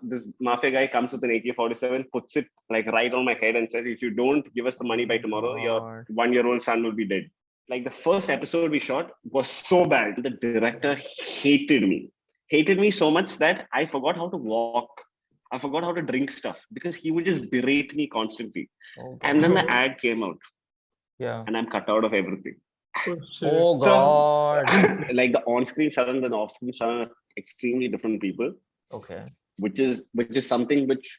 This mafia guy comes with an AK-47, puts it like right on my head and says, if you don't give us the money by tomorrow, your God. 1-year-old son will be dead. Like the first episode we shot was so bad. The director hated me so much that I forgot how to walk. I forgot how to drink stuff because he would just berate me constantly. Oh And then the God. ad came out Yeah. and I'm cut out of everything. Oh So, God. like the on-screen Sharan and the off-screen Sharan are extremely different people, Okay. which is something which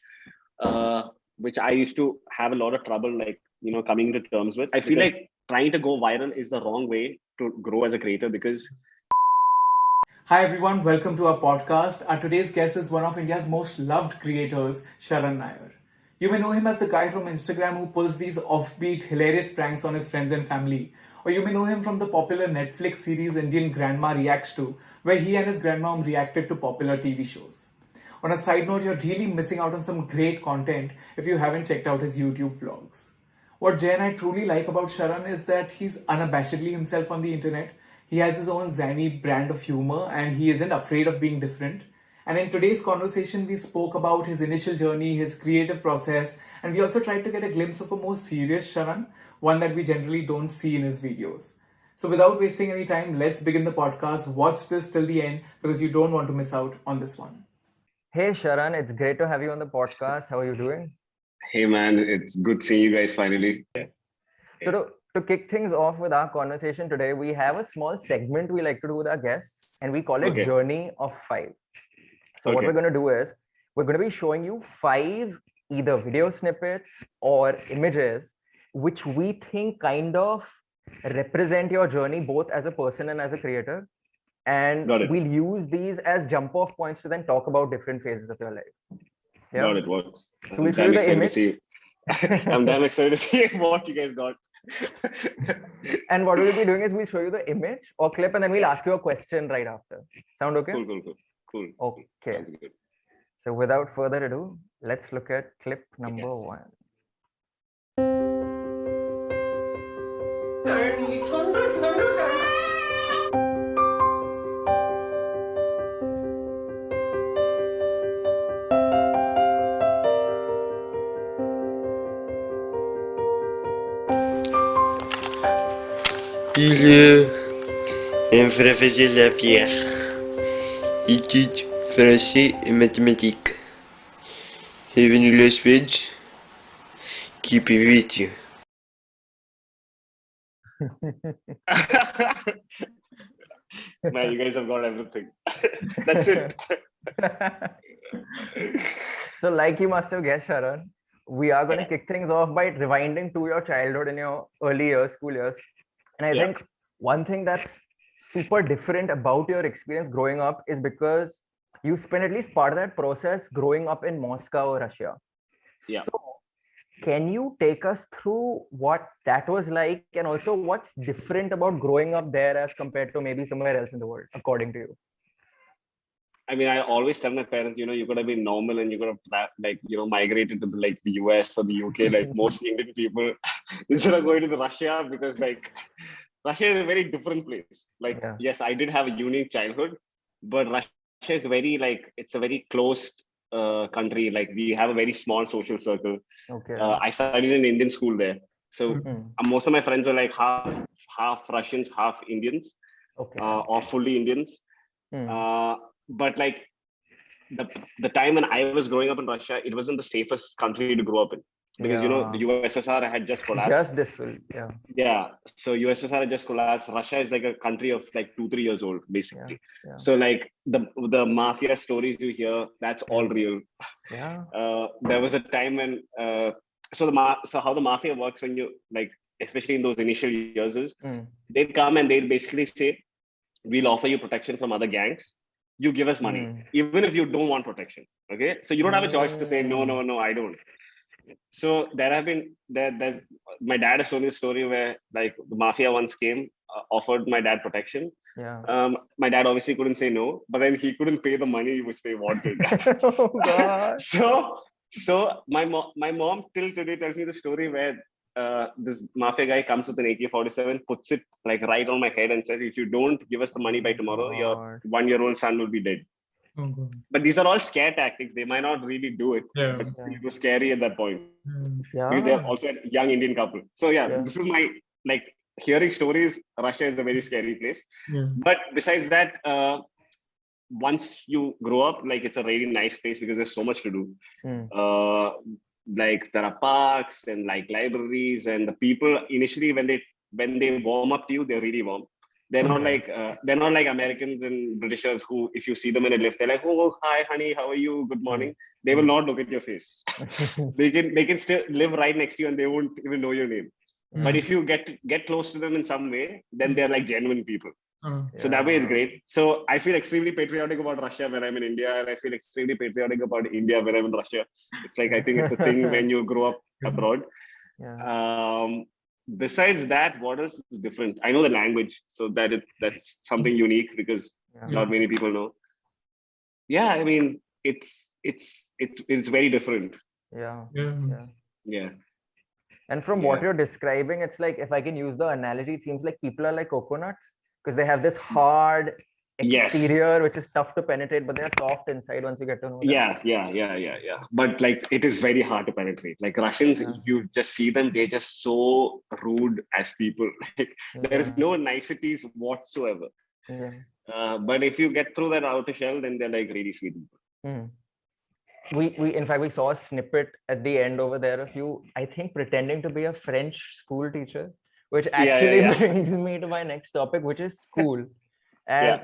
I used to have a lot of trouble, like coming to terms with. I feel like trying to go viral is the wrong way to grow as a creator because. Hi everyone, welcome to our podcast. Our today's guest is one of India's most loved creators, Sharan Nair. You may know him as the guy from Instagram who pulls these offbeat, hilarious pranks on his friends and family. Or you may know him from the popular Netflix series Indian Grandma Reacts To, where he and his grandmom reacted to popular TV shows. On a side note, you're really missing out on some great content if you haven't checked out his YouTube vlogs. What Jay and I truly like about Sharan is that he's unabashedly himself on the internet. He has his own zany brand of humor and he isn't afraid of being different. And in today's conversation, we spoke about his initial journey, his creative process, and we also tried to get a glimpse of a more serious Sharan, one that we generally don't see in his videos. So without wasting any time, let's begin the podcast. Watch this till the end because you don't want to miss out on this one. Hey Sharan, it's great to have you on the podcast. How are you doing? Hey man, it's good seeing you guys finally. So to kick things off with our conversation today, we have a small segment we like to do with our guests, and we call it Okay. Journey of 5. So what Okay. we're going to do is we're going to be showing you 5 either video snippets or images which we think kind of represent your journey both as a person and as a creator. And Got it. we'll use these as jump off points to then talk about different phases of your life. Yeah. Got it. Works. So we'll show you the image. I'm damn excited to see what you guys got. And what we'll be doing is we'll show you the image or clip and then we'll ask you a question right after. Sound okay? Cool. Okay. Sounds good. So without further ado, let's look at clip number 1. Il me faisait la pierre. Études français et mathématiques. Est venu le Suède qui peut vite. Man, you guys have got everything. That's it. So like you must have guessed, Sharan, we are going to kick things off by rewinding to your childhood in your early years, school years. And I think one thing that's super different about your experience growing up is because you spent at least part of that process growing up in Moscow, Russia. Yeah. So can you take us through what that was like and also what's different about growing up there as compared to maybe somewhere else in the world, according to you? I mean, I always tell my parents, you could have been normal and you could have migrated to the US or the UK, like most Indian people, instead of going to the Russia, because Russia is a very different place. Yes, I did have a unique childhood, but Russia is it's a very closed country. Like we have a very small social circle. Okay. I studied in Indian school there. So most of my friends were like half Russians, half Indians, Okay. or fully Indians. But like the time when I was growing up in Russia, it wasn't the safest country to grow up in because the USSR had just collapsed. Just this will, Yeah. So USSR had just collapsed. Russia is like a country of like 2-3 years old, basically. Yeah. So like the mafia stories you hear, that's all real. Yeah. There was a time when so how the mafia works when you like, especially in those initial years, is they'd come and they'd basically say, we'll offer you protection from other gangs. You give us money, even if you don't want protection. Okay. So you don't have a choice to say, no, I don't. So there's my dad has told me a story where like the mafia once came, offered my dad protection. Yeah. My dad obviously couldn't say no, but then he couldn't pay the money which they wanted. Oh God. So my mom till today tells me the story where this mafia guy comes with an AK-47, puts it like right on my head and says, if you don't give us the money by tomorrow, your 1-year-old son will be dead. But these are all scare tactics. They might not really do it, but it was scary at that point. Because they're also a young Indian couple. So this is my, like, hearing stories. Russia is a very scary place. But besides that, once you grow up, like, it's a really nice place because there's so much to do. Like, there are parks and like libraries, and the people initially when they warm up to you, they're really warm. They're not like Americans and Britishers who, if you see them in a lift, they're like, oh, hi honey, how are you, good morning. They will not look at your face. they can still live right next to you and they won't even know your name. But if you get close to them in some way, then they're like genuine people. So that way is great. So I feel extremely patriotic about Russia when I'm in India, and I feel extremely patriotic about India when I'm in Russia. It's like, I think it's a thing when you grow up abroad. Besides that, what else is different? I know the language, so that's something unique because not many people know. Yeah, I mean, it's very different. Yeah. And from what you're describing, it's like, if I can use the analogy, it seems like people are like coconuts because they have this hard exterior which is tough to penetrate, but they're soft inside once you get to know them. Yeah. But like, it is very hard to penetrate. Like, Russians, if you just see them, they're just so rude as people. Like, there is no niceties whatsoever. But if you get through that outer shell, then they're like really sweet people. We in fact, we saw a snippet at the end over there of you, I think, pretending to be a French school teacher, which actually brings me to my next topic, which is school. And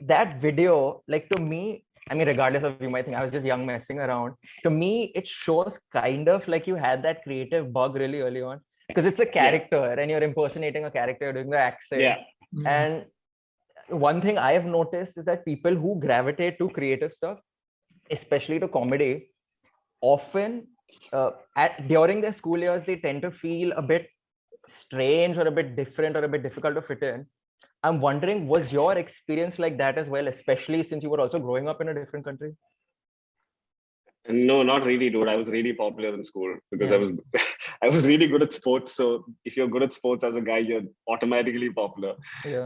that video, like, to me, I mean, regardless of you might think I was just young messing around, to me it shows kind of like you had that creative bug really early on, because it's a character and you're impersonating a character, you're doing the accent. And one thing I have noticed is that people who gravitate to creative stuff, especially to comedy, often during their school years, they tend to feel a bit strange or a bit different or a bit difficult to fit in. I'm wondering, was your experience like that as well, especially since you were also growing up in a different country? No, not really, dude. I was really popular in school because I was really good at sports. So if you're good at sports as a guy, you're automatically popular.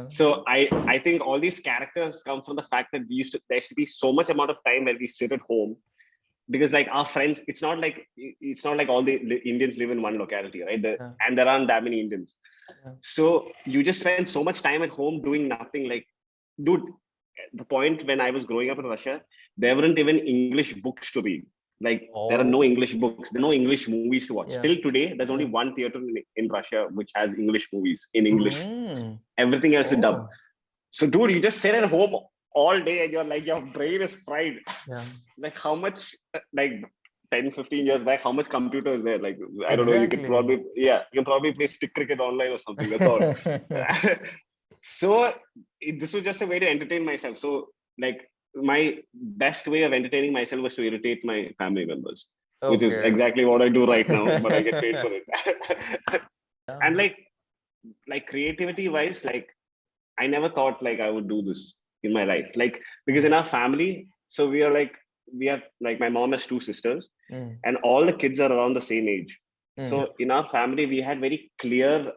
So I think all these characters come from the fact that there used to be so much amount of time where we sit at home, because like our friends, it's not like all the Indians live in one locality, right? And there aren't that many Indians. So you just spend so much time at home doing nothing. Like, dude, the point when I was growing up in Russia, there weren't even English books to read. Like, there are no English books, there are no English movies to watch. Till today, there's only one theater in Russia which has English movies in English. Everything else is dubbed. So, dude, you just sit at home all day and you're like, your brain is fried. Like, how much, like 10, 15 years back, how much computer is there? Like, I don't know, you can probably play stick cricket online or something. That's all. So this was just a way to entertain myself. So, like, my best way of entertaining myself was to irritate my family members, which is exactly what I do right now, but I get paid for it. And like creativity wise, like, I never thought like I would do this in my life. Like, because in our family, so we have like, my mom has two sisters and all the kids are around the same age. So in our family, we had very clear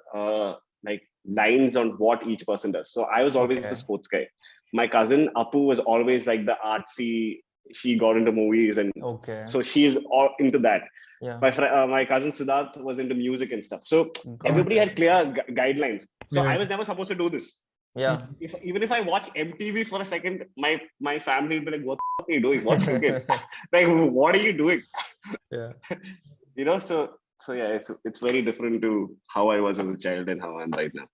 like lines on what each person does. So I was always the sports guy. My cousin Apu was always like the artsy. She got into movies, and so she's all into that. My cousin Siddharth was into music and stuff. So everybody had clear guidelines. So I was never supposed to do this. Even if I watch MTV for a second, my family will be like, "What the fuck are you doing? Watch cricket." Like, what are you doing? You know. So yeah, it's very different to how I was as a child and how I'm right now.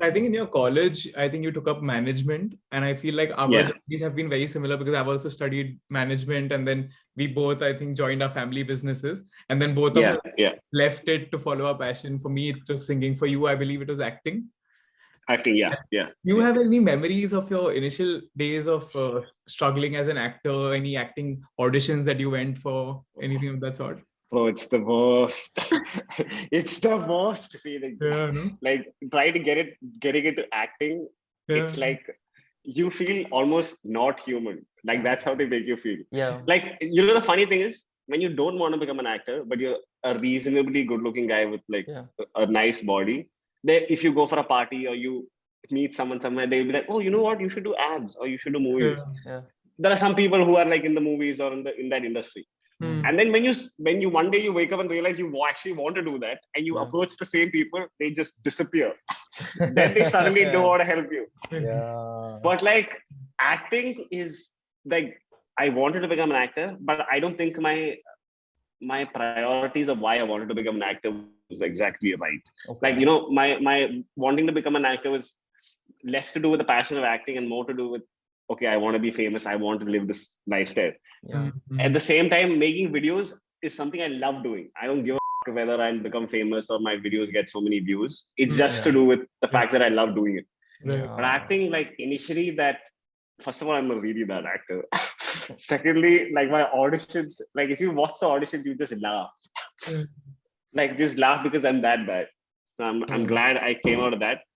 I think in your college, I think you took up management, and I feel like our journeys have been very similar because I've also studied management, and then we both, I think, joined our family businesses, and then both of us left it to follow our passion. For me, it was singing. For you, I believe it was acting. Acting, yeah. Do you have any memories of your initial days of struggling as an actor? Any acting auditions that you went for? Anything of that sort? Oh, it's the worst. It's the worst feeling. Like, try to getting into acting. It's like you feel almost not human. Like, that's how they make you feel. Like, you know, the funny thing is, when you don't want to become an actor, but you're a reasonably good-looking guy with like a nice body, if you go for a party or you meet someone somewhere, they'll be like, "Oh, you know what? You should do ads or you should do movies." there are some people who are like in the movies or in that industry. And then when you one day you wake up and realize you actually want to do that, and you approach the same people, they just disappear. Then they suddenly don't want to help you. But like acting is like, I wanted to become an actor, but I don't think my priorities of why I wanted to become an actor was exactly right. Like, you know, my wanting to become an actor was less to do with the passion of acting and more to do with, okay, I want to be famous. I want to live this lifestyle. At the same time, making videos is something I love doing. I don't give a fuck whether I'll become famous or my videos get so many views. It's just to do with the fact that I love doing it. But acting, like initially first of all, I'm a really bad actor. Secondly, like my auditions, like if you watch the auditions, you just laugh. Like just laugh because I'm that bad. So I'm glad I came out of that.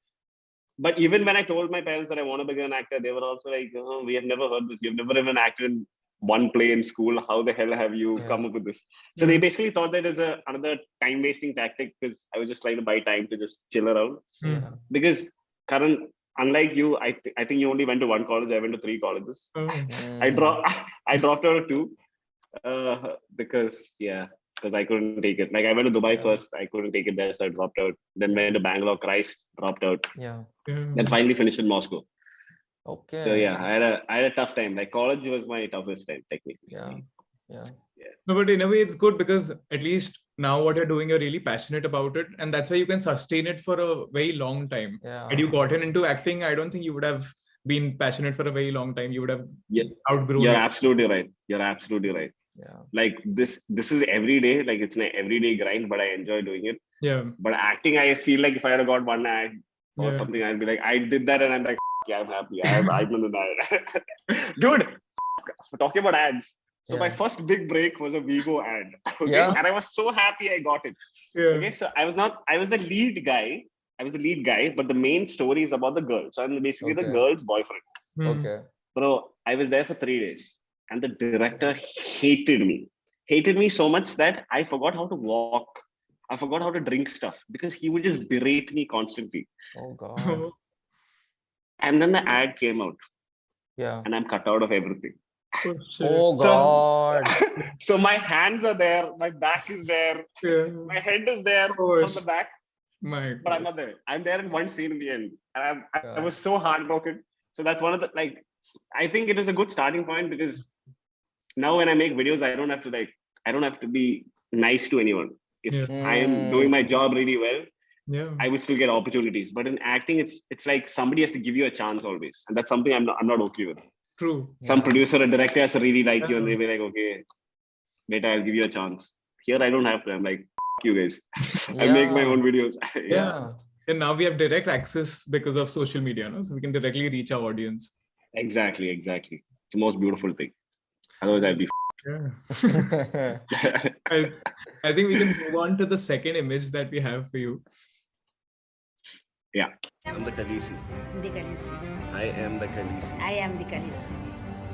But even when I told my parents that I want to become an actor, they were also like, oh, we have never heard this. You've never even acted in one play in school. How the hell have you come up with this? So they basically thought that is another time wasting tactic, because I was just trying to buy time to just chill around. Because Karan, unlike you, I think you only went to one college. I went to 3 colleges. I dropped out of 2 because I couldn't take it. Like I went to Dubai first, I couldn't take it there, so I dropped out. Then went to Bangalore, Christ, dropped out. Then finally finished in Moscow. So I had a tough time. Like college was my toughest time, technically. No, but in a way it's good, because at least now what you're doing, you're really passionate about it, and that's why you can sustain it for a very long time. Had you gotten into acting, I don't think you would have been passionate for a very long time. You would have outgrown You're it. absolutely right. You're absolutely right. Like this is every day. Like it's an everyday grind, but I enjoy doing it. But acting, I feel like if I had got one ad or something, I'd be like, I did that, and I'm like, yeah, I'm happy. I'm in the ad. Dude, talking about ads. So my first big break was a Vigo ad. Okay. And I was so happy I got it. Okay. So I was the lead guy, but the main story is about the girl. So I'm basically the girl's boyfriend. Bro, I was there for 3 days, and the director hated me so much that I forgot how to walk. I forgot how to drink stuff, because he would just berate me constantly. Oh God. And then the ad came out. And I'm cut out of everything. Oh God. So my hands are there, my back is there, my head is there on the back, but I'm not there. I'm there in one scene in the end, and I was so heartbroken. So that's one of the, like, I think it is a good starting point, because now when I make videos, I don't have to be nice to anyone. If I am doing my job really well, I would still get opportunities. But in acting, it's like somebody has to give you a chance always, and that's something I'm not okay with. True. Some producer or director has to really like you, and they'll be like, okay, later I'll give you a chance. Here I don't have to. I'm like, F you guys. I make my own videos. And now we have direct access because of social media, no? So we can directly reach our audience. Exactly. It's the most beautiful thing. Otherwise I'd be I think we can move on to the second image that we have for you. Yeah. I'm the Khaleesi. The Khaleesi. I am the Khaleesi. I am the Khaleesi.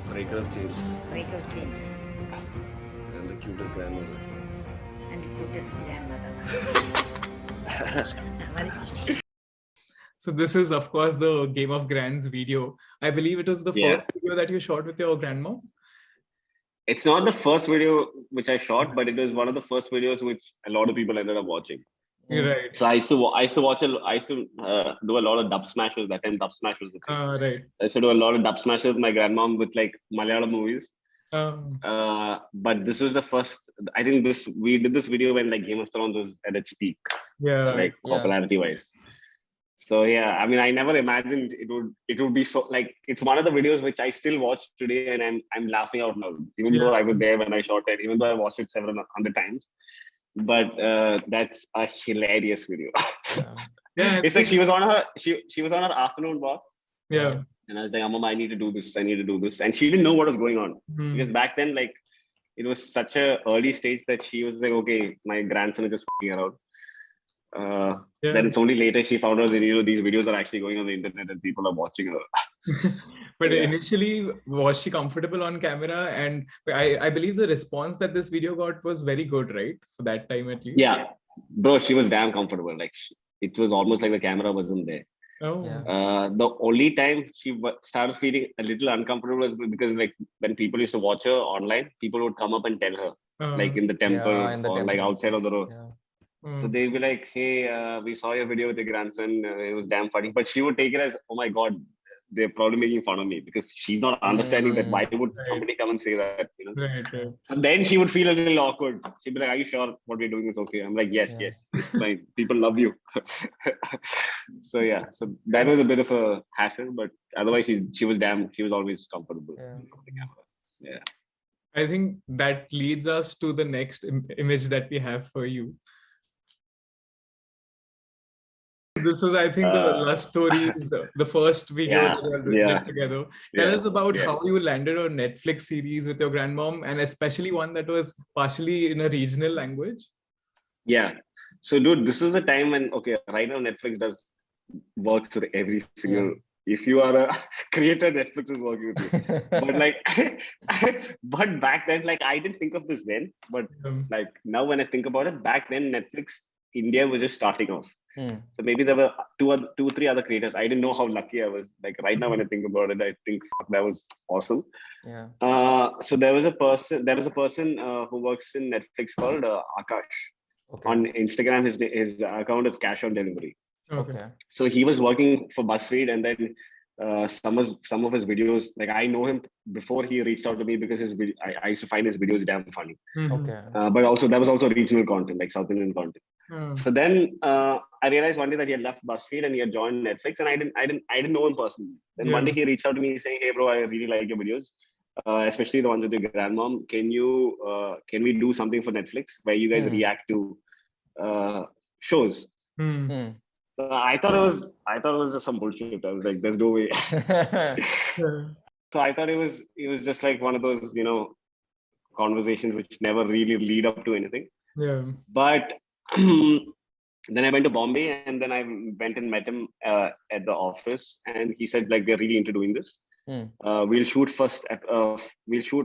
Breaker of chains. Breaker of chains. And the cutest grandmother. And the cutest grandmother. So this is, of course, the Game of Grands video. I believe it was the first video that you shot with your grandma. It's not the first video which I shot, but it was one of the first videos which a lot of people ended up watching. Right. So I used to do a lot of dub smashes. That time dub smash was the thing. Right. I used to do a lot of dub smashes with my grandmom with like Malayalam movies. But this was the first. I think we did this video when like Game of Thrones was at its peak. Like popularity wise. So yeah, I mean, I never imagined it would be so, like, it's one of the videos which I still watch today, and I'm laughing out loud, even though I was there when I shot it, even though I watched it several hundred times. But that's a hilarious video. It's like she was on her afternoon walk. And I was like, Ammuma, I need to do this. And she didn't know what was going on. Because back then, like, it was such a early stage that she was like, okay, my grandson is just f***ing around. Then it's only later she found out that, you know, these videos are actually going on the internet and people are watching her. But initially, was she comfortable on camera? And I believe the response that this video got was very good, right? For that time at least. Yeah, bro, she was damn comfortable. Like, it was almost like the camera wasn't there. Oh. The only time she started feeling a little uncomfortable was because like when people used to watch her online, people would come up and tell her, like in the temple in the or like temples. outside of the road. Yeah. So they'd be like, hey, we saw your video with your grandson. It was damn funny. But she would take it as, oh my God, they're probably making fun of me because she's not understanding that why would somebody come and say that, you know? Right. So then she would feel a little awkward. She'd be like, are you sure what we're doing is okay? I'm like, yes, it's fine. People love you. So yeah, so that was a bit of a hassle, but otherwise she was always comfortable. Yeah. I think that leads us to the next image that we have for you. This is, I think, the last story, the first video that we did together. Tell us about how you landed a Netflix series with your grandmom, and especially one that was partially in a regional language. Yeah. So, dude, this is the time when, okay, right now Netflix works with every single. If you are a creator, Netflix is working with you. But like, but back then, like, I didn't think of this then. But like now, when I think about it, back then Netflix India was just starting off. So maybe there were two, three other creators. I didn't know how lucky I was. Like right now, when I think about it, I think that was awesome. Yeah. So there was a person who works in Netflix called Akash. Okay. On Instagram, his account is Cash on Delivery. Okay. So he was working for BuzzFeed, and then some of his videos, like I know him before he reached out to me because I used to find his videos damn funny. Okay. But also there was also regional content, like South Indian content. So then I realized one day that he had left BuzzFeed and he had joined Netflix, and I didn't know him personally. Then one day he reached out to me saying, "Hey bro, I really like your videos, especially the ones with your grandmom. Can we do something for Netflix where you guys react to shows?" So I thought it was just some bullshit. I was like, "There's no way." So I thought it was just like one of those, conversations which never really lead up to anything. Yeah. But then I went to Bombay, and then I went and met him at the office, and he said like they're really into doing this. We'll shoot first 5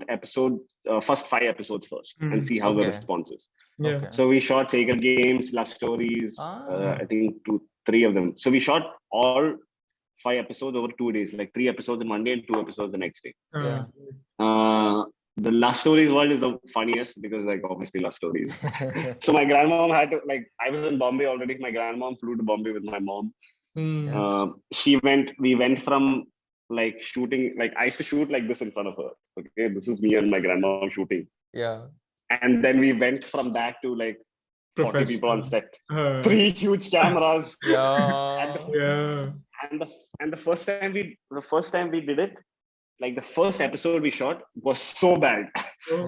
episodes first and see how the response is. Yeah. So we shot Sacred Games, Love Stories, I think 2-3 of them. So we shot all 5 episodes over 2 days, like 3 episodes on Monday and 2 episodes the next day. The Love Stories world is the funniest because like obviously Love Stories. So my grandmom had to, like, I was in Bombay already. My grandmom flew to Bombay with my mom. We went from like shooting, like I used to shoot like this in front of her. Okay, this is me and my grandmom shooting. Yeah. And then we went from that to like 40 people on set, 3 huge cameras. And the first time we did it, like the first episode we shot was so bad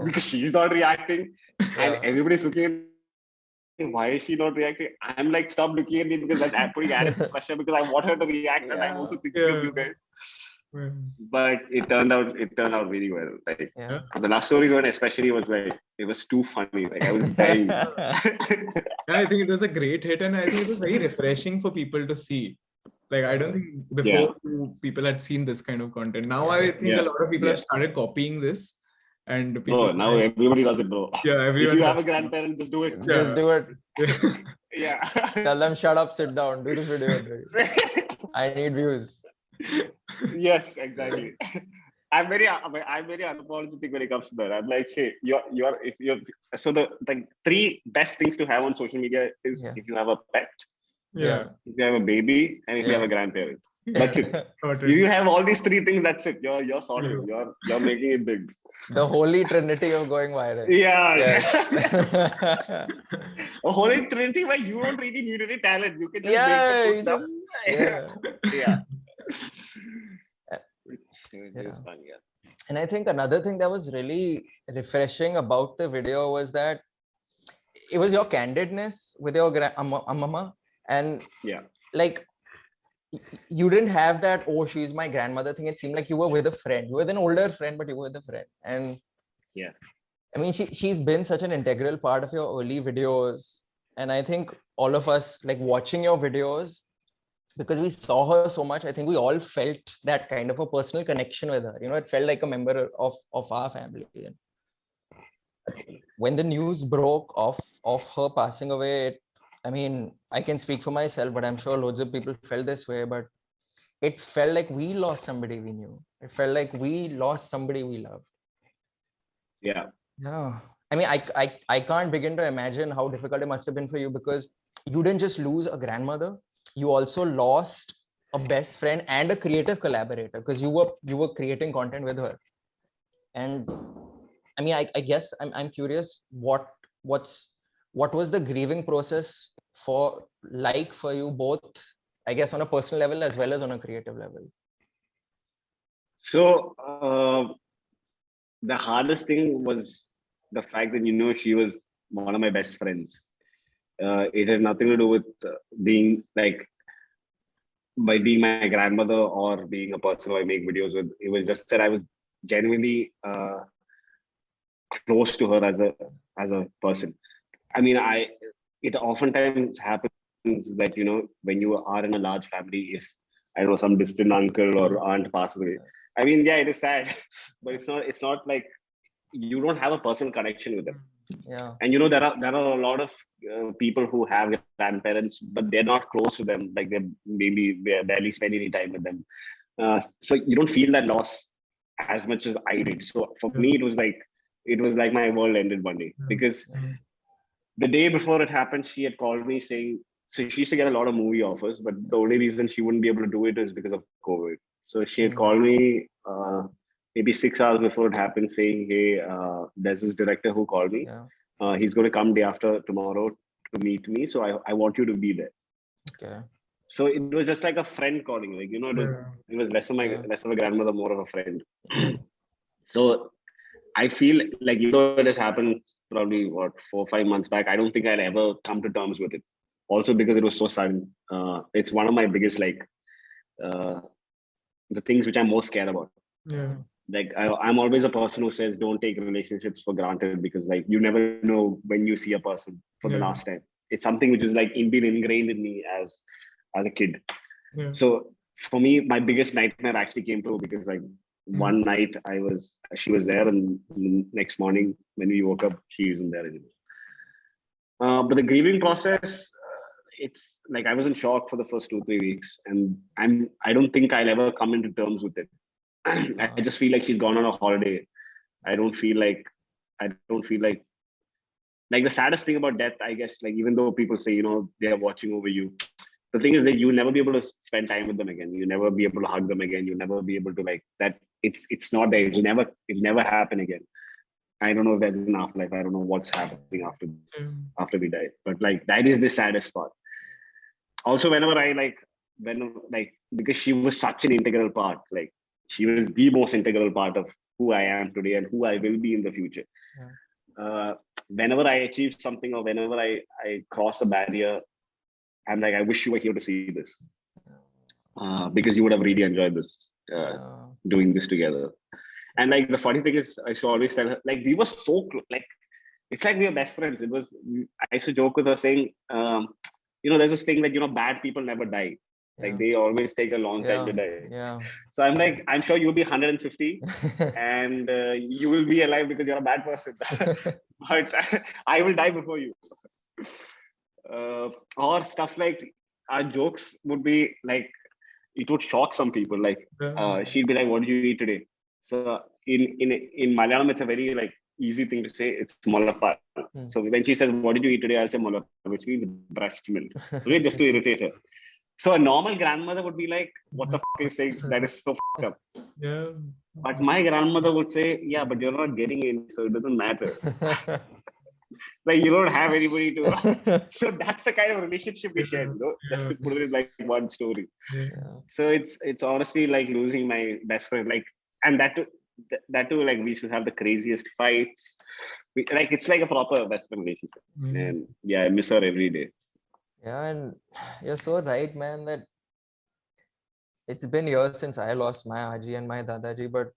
because she's not reacting and everybody's looking at me, why is she not reacting? I'm like, stop looking at me because that's putting added pressure because I want her to react and I'm also thinking of you guys. But it turned out really well. Like the Last Stories one especially was like, it was too funny. Like I was dying. I think it was a great hit, and I think it was very refreshing for people to see. Like I don't think before people had seen this kind of content. Now I think a lot of people have started copying this, and people. Now everybody does it, bro. Yeah, everyone. If you have a grandparent, just do it. Just do it. Yeah. Tell them, shut up, sit down, do this video. I need views. Yes, exactly. I'm very unapologetic when it comes to that. I'm like, hey, so the 3 best things to have on social media is if you have a pet, if you have a baby, and if you have a grandparent. That's it. If you have all these 3 things, that's it. You're sorted. You're making it big. The holy trinity of going viral. A holy trinity where you don't really need any talent. You can just make the stuff. It was fun, And I think another thing that was really refreshing about the video was that it was your candidness with your Ammuma, and like you didn't have that, oh, she's my grandmother thing. It seemed like you were with a friend. You were with an older friend, but you were with a friend. And I mean, she's been such an integral part of your early videos. And I think all of us, like watching your videos, because we saw her so much, I think we all felt that kind of a personal connection with her. You know, it felt like a member of our family. And when the news broke of her passing away, I mean, I can speak for myself, but I'm sure loads of people felt this way. But it felt like we lost somebody we knew. It felt like we lost somebody we loved. Yeah. Yeah. I mean, I can't begin to imagine how difficult it must have been for you, because you didn't just lose a grandmother, you also lost a best friend and a creative collaborator, because you were creating content with her. And I mean, I guess I'm curious what was the grieving process for you both, I guess, on a personal level as well as on a creative level. So the hardest thing was the fact that she was one of my best friends. It had nothing to do with being like by being my grandmother or being a person who I make videos with. It was just that I was genuinely close to her as a person. I mean, it oftentimes happens that when you are in a large family, if I don't know some distant uncle or aunt passes away, I mean, yeah, it is sad, but it's not like you don't have a personal connection with them. Yeah. And there are a lot of people who have grandparents, but they're not close to them. Like they barely spend any time with them. So you don't feel that loss as much as I did. So for me, it was like my world ended one day, because the day before it happened, she had called me saying, so she used to get a lot of movie offers, but the only reason she wouldn't be able to do it is because of COVID. So she had called me maybe 6 hours before it happened, saying, hey, there's this director who called me. Yeah. He's going to come day after tomorrow to meet me. So I want you to be there. Okay. So it was just like a friend calling, like, it was less of a grandmother, more of a friend. So I feel like, it has happened probably 4 or 5 months back, I don't think I'll ever come to terms with it. Also because it was so sudden. It's one of my biggest, the things which I'm most scared about. Yeah. Like I'm always a person who says don't take relationships for granted, because like you never know when you see a person for the last time. It's something which is like been ingrained in me as a kid. Yeah. So for me, my biggest nightmare actually came true, because like one night she was there, and the next morning when we woke up, she isn't there anymore. But the grieving process, it's like I was in shock for the first 2-3 weeks, and I don't think I'll ever come into terms with it. I just feel like she's gone on a holiday. I don't feel like the saddest thing about death, I guess, like even though people say they are watching over you, the thing is that you'll never be able to spend time with them again. You'll never be able to hug them again. You'll never be able to like that. It's not there. It'll never happen again. I don't know if there's an afterlife. I don't know what's happening after we die. But like that is the saddest part. Also, because she was such an integral part, like she was the most integral part of who I am today and who I will be in the future. Whenever I achieve something, or whenever I cross a barrier, I'm like, I wish you were here to see this, because you would have really enjoyed this, doing this together. And like the funny thing is, I used to always tell her, like we were so close, like it's like we were best friends. I used to joke with her saying, there's this thing that bad people never die. Like they always take a long time to die. Yeah. So I'm like, I'm sure you'll be 150 and you will be alive because you're a bad person. But I will die before you. Or stuff like our jokes would be like, it would shock some people. Like she'd be like, what did you eat today? So in Malayalam, it's a very like easy thing to say. It's molappa. So when she says, what did you eat today? I'll say molappa, which means breast milk. Really, just to irritate her. So a normal grandmother would be like, what the f*** is saying? That is so f***ed up. Yeah. But my grandmother would say, yeah, but you're not getting in, so it doesn't matter. Like you don't have anybody to. So that's the kind of relationship we shared, just to put it in like one story. So it's honestly like losing my best friend, like, and that too, like we should have the craziest fights. It's like a proper best friend relationship. And yeah, I miss her every day. Yeah, and you're so right, man, that it's been years since I lost my Aji and my Dadaji, but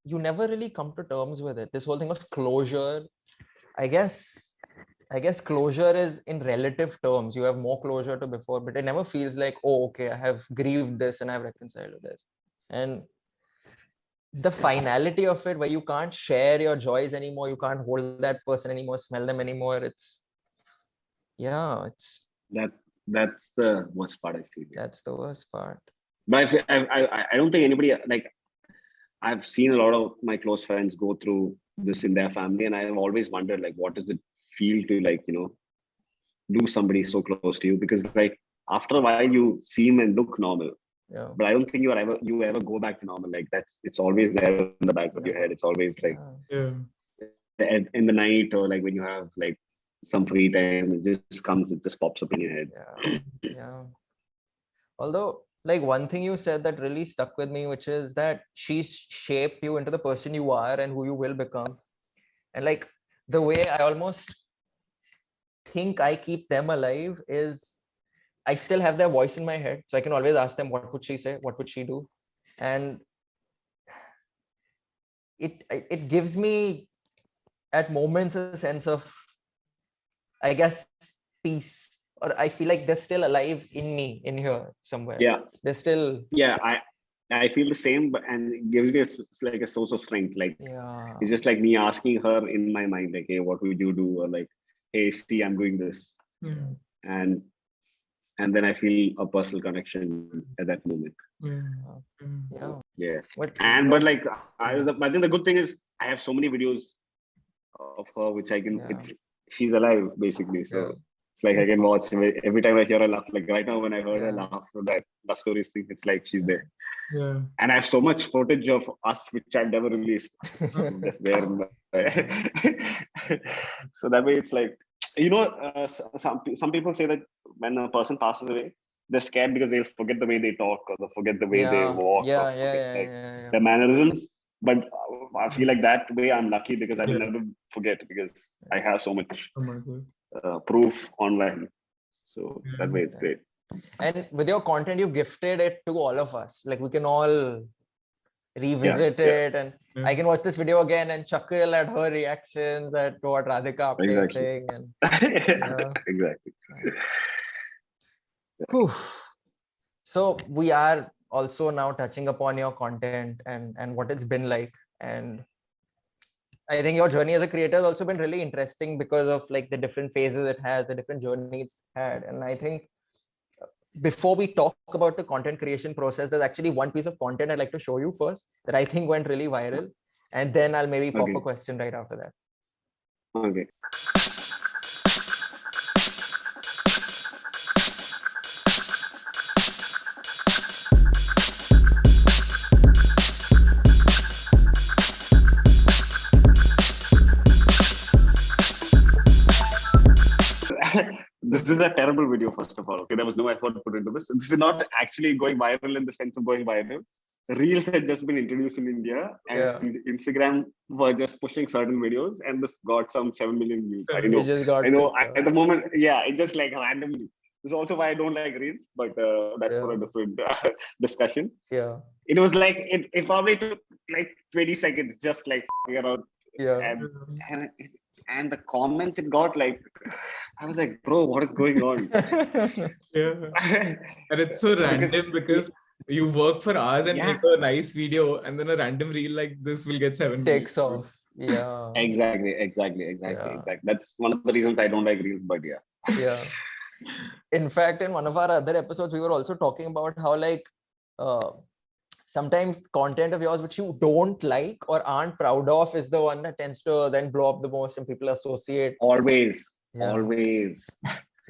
you never really come to terms with it. This whole thing of closure, I guess closure is in relative terms. You have more closure to before, but it never feels like, oh, okay, I have grieved this and I've reconciled with this. And the finality of it, where you can't share your joys anymore, you can't hold that person anymore, smell them anymore. That's That's the worst part, I feel. That's the worst part. But I don't think anybody, like, I've seen a lot of my close friends go through this in their family, and I've always wondered, like, what does it feel to, like, lose somebody so close to you? Because, like, after a while you seem and look normal, but I don't think you ever go back to normal. Like, it's always there in the back of your head. It's always like in the night, or like when you have like some free time, it just pops up in your head. Yeah. Although, like, one thing you said that really stuck with me, which is that she's shaped you into the person you are and who you will become. And like the way I almost think I keep them alive is I still have their voice in my head. So I can always ask them, what would she say? What would she do? And it gives me at moments a sense of, I guess, peace. Or I feel like they're still alive in me, in here somewhere. Yeah. They're still. Yeah, I feel the same, and it gives me like a source of strength. Like, it's just like me asking her in my mind, like, hey, what would you do? Or like, hey, see, I'm doing this. And then I feel a personal connection at that moment. Yeah. But like, I think the good thing is I have so many videos of her which I can. She's alive basically, so it's like I can watch every time I hear her laugh. Like right now, when I heard her laugh for that Love Stories thing, it's like she's there. And I have so much footage of us which I've never released. It's just there. So that way, it's like, some people say that when a person passes away, they're scared because they'll forget the way they talk, or they'll forget the way they walk, or forget their mannerisms. But I feel like that way I'm lucky, because I will never forget, because I have so much proof online. So that way it's great. And with your content, you've gifted it to all of us. Like, we can all revisit it, and I can watch this video again and chuckle at her reactions at what Radhika is saying. And exactly. So we are also now touching upon your content and what it's been like. And I think your journey as a creator has also been really interesting because of like the different phases it has, the different journeys it's had. And I think before we talk about the content creation process, there's actually one piece of content I'd like to show you first that I think went really viral. And then I'll maybe pop a question right after that. Okay. This is a terrible video, first of all. Okay, there was no effort put into this. This is not actually going viral in the sense of going viral. Reels had just been introduced in India, and Instagram were just pushing certain videos, and this got some 7 million views. I know. At the moment, it just like randomly. This is also why I don't like Reels, but that's for a different discussion. It was like it probably took like 20 seconds, just like around. And the comments it got, like, I was like, bro, what is going on? And it's so random because you work for hours and make a nice video, and then a random reel like this will get 7 takes million. off. Yeah. Exactly. That's one of the reasons I don't like Reels, but In fact, in one of our other episodes, we were also talking about how like sometimes content of yours which you don't like or aren't proud of is the one that tends to then blow up the most, and people associate. Always.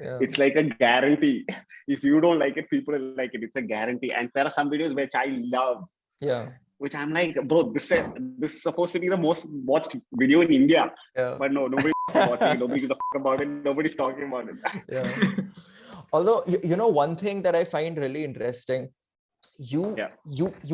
It's like a guarantee. If you don't like it, people will like it. It's a guarantee. And there are some videos which I love. Which I'm like, bro, this is supposed to be the most watched video in India. But no, nobody's watching it. Nobody gives a fuck about it. Nobody's talking about it. Although, one thing that I find really interesting, you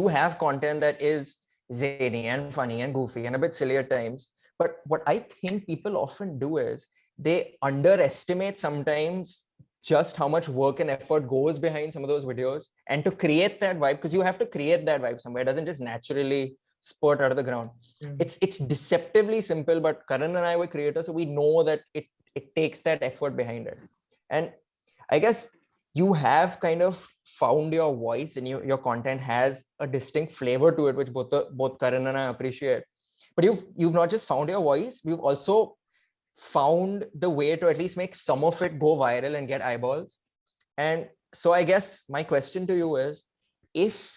have content that is zany and funny and goofy and a bit silly at times. But what I think people often do is they underestimate sometimes just how much work and effort goes behind some of those videos, and to create that vibe, because you have to create that vibe somewhere. It doesn't just naturally spurt out of the ground. It's deceptively simple, but Karan and I were creators, so we know that it takes that effort behind it. And I guess you have kind of found your voice, and your content has a distinct flavor to it, which both Karan and I appreciate. But you've not just found your voice, you've also found the way to at least make some of it go viral and get eyeballs. And so I guess my question to you is, if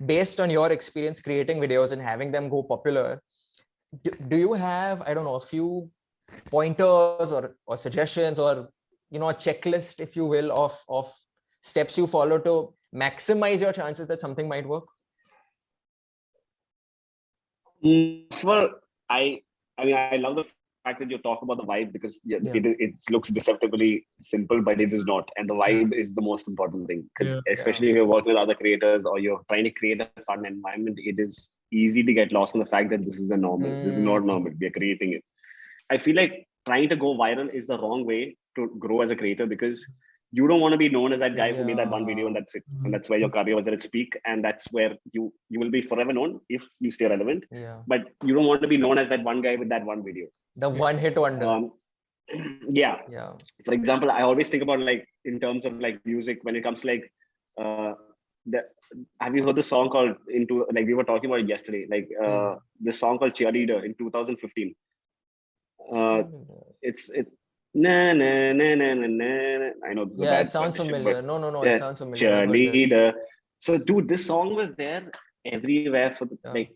based on your experience creating videos and having them go popular, do you have, I don't know, a few pointers or suggestions or, you know, a checklist, if you will, of steps you follow to maximize your chances that something might work? Well, I mean, I love the fact that you talk about the vibe, because it looks deceptively simple, but it is not. And the vibe is the most important thing, because especially if you're working with other creators or you're trying to create a fun environment, it is easy to get lost in the fact that this is a normal. This is not normal. We are creating it. I feel like trying to go viral is the wrong way to grow as a creator, because you don't want to be known as that guy who made that one video and that's it. And that's where your career was at its peak. And that's where you will be forever known if you stay relevant. But you don't want to be known as that one guy with that one video. The one hit wonder. Yeah. For example, I always think about, like, in terms of like music, when it comes to like, have you heard the song called like we were talking about it yesterday, like this song called Cheerleader in 2015. It's na na na na na na. I know this is a bad it sounds rendition, familiar. No, it sounds familiar. Cheerleader. So dude, this song was there everywhere for the, like,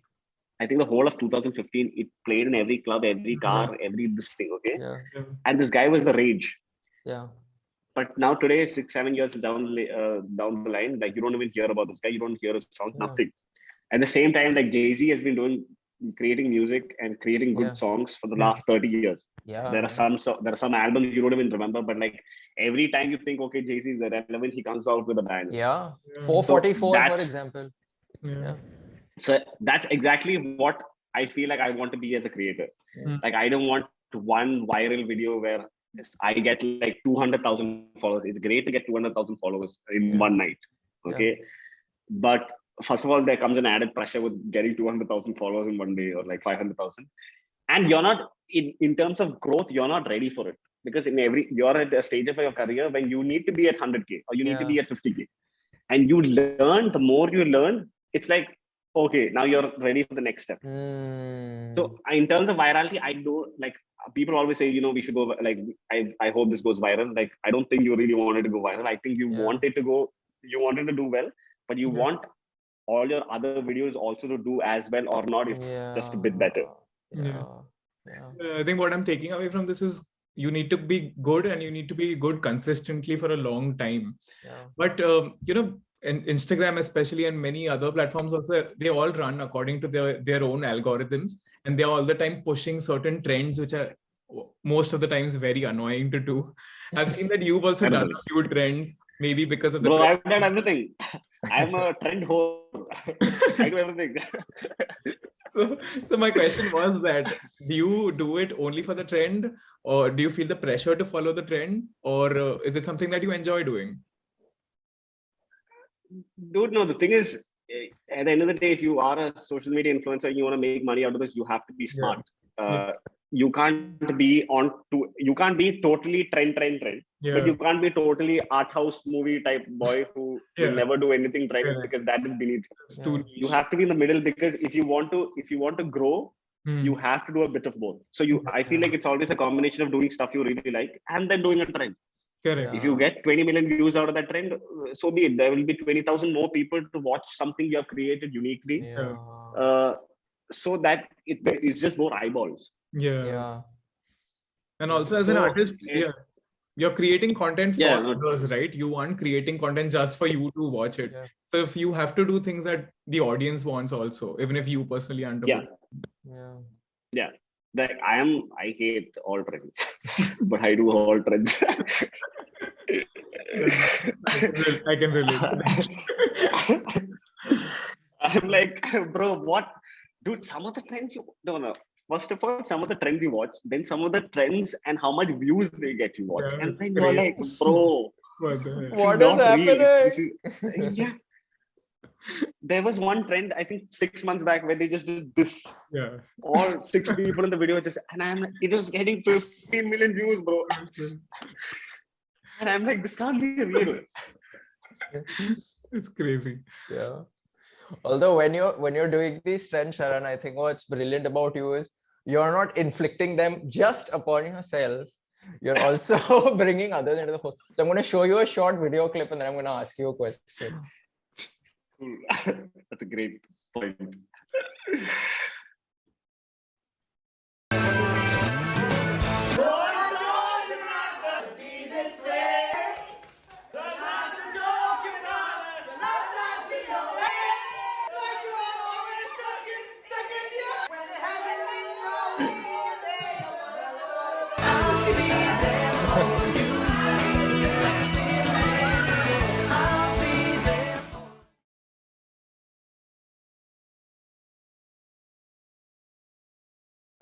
I think the whole of 2015, it played in every club, every car, every this thing, okay? And this guy was the rage. But now today, 6-7 years down the line, like, you don't even hear about this guy, you don't hear his song, nothing. At the same time, like, Jay-Z has been creating music and creating good songs for the last 30 years. There are some albums you don't even remember, but like every time you think, okay, Jay-Z is relevant, he comes out with a bang. 444, for example. So that's exactly what I feel like I want to be as a creator. Like, I don't want one viral video where I get like 200,000 followers. It's great to get 200,000 followers in one night, okay? But first of all, there comes an added pressure with getting 200,000 followers in one day, or like 500,000. And you're not, in terms of growth, you're not ready for it. Because you're at a stage of your career when you need to be at 100K or you need to be at 50K. And you learn, the more you learn, it's like, okay, now you're ready for the next step. So in terms of virality, I do, like, people always say, you know, we should go, like, I hope this goes viral. Like, I don't think you really wanted to go viral. I think you wanted to do well, but you want all your other videos also to do as well, or not, if just a bit better. I think what I'm taking away from this is you need to be good, and you need to be good consistently for a long time. But you know, in Instagram especially, and many other platforms also, they all run according to their own algorithms, and they're all the time pushing certain trends which are most of the times very annoying to do. I've seen that you've also done a few trends, maybe because of the Bro, I've done everything. I'm a trend whore. I do everything. So my question was that, do you do it only for the trend, or do you feel the pressure to follow the trend, or is it something that you enjoy doing? Dude, no, the thing is, at the end of the day, if you are a social media influencer and you want to make money out of this, you have to be smart. You can't be totally trend, but you can't be totally art house movie type boy who will never do anything trend, because that is beneath. You have to be in the middle, because if you want to grow, you have to do a bit of both. So I feel like it's always a combination of doing stuff you really like and then doing a trend. If you get 20 million views out of that trend, so be it. There will be 20,000 more people to watch something you have created uniquely. So that it's just more eyeballs. And also, as an artist, you're creating content for others, right? You aren't creating content just for you to watch it. So if you have to do things that the audience wants also, even if you personally aren't. Like, I hate all trends, but I do all trends. I can relate. I'm like, bro, what? Dude, some of the trends first of all, some of the trends you watch, then some of the trends and how much views they get you watch. And then you're like, bro, what is happening? There was one trend, I think 6 months back, where they just did this. All 6 people in the video and I'm like, it was getting 15 million views, bro. And I'm like, this can't be real. It's crazy. Although when you're doing these trends, Sharan, I think what's brilliant about you is you're not inflicting them just upon yourself. You're also bringing others into the fold. So I'm going to show you a short video clip and then I'm going to ask you a question. Cool. That's a great point.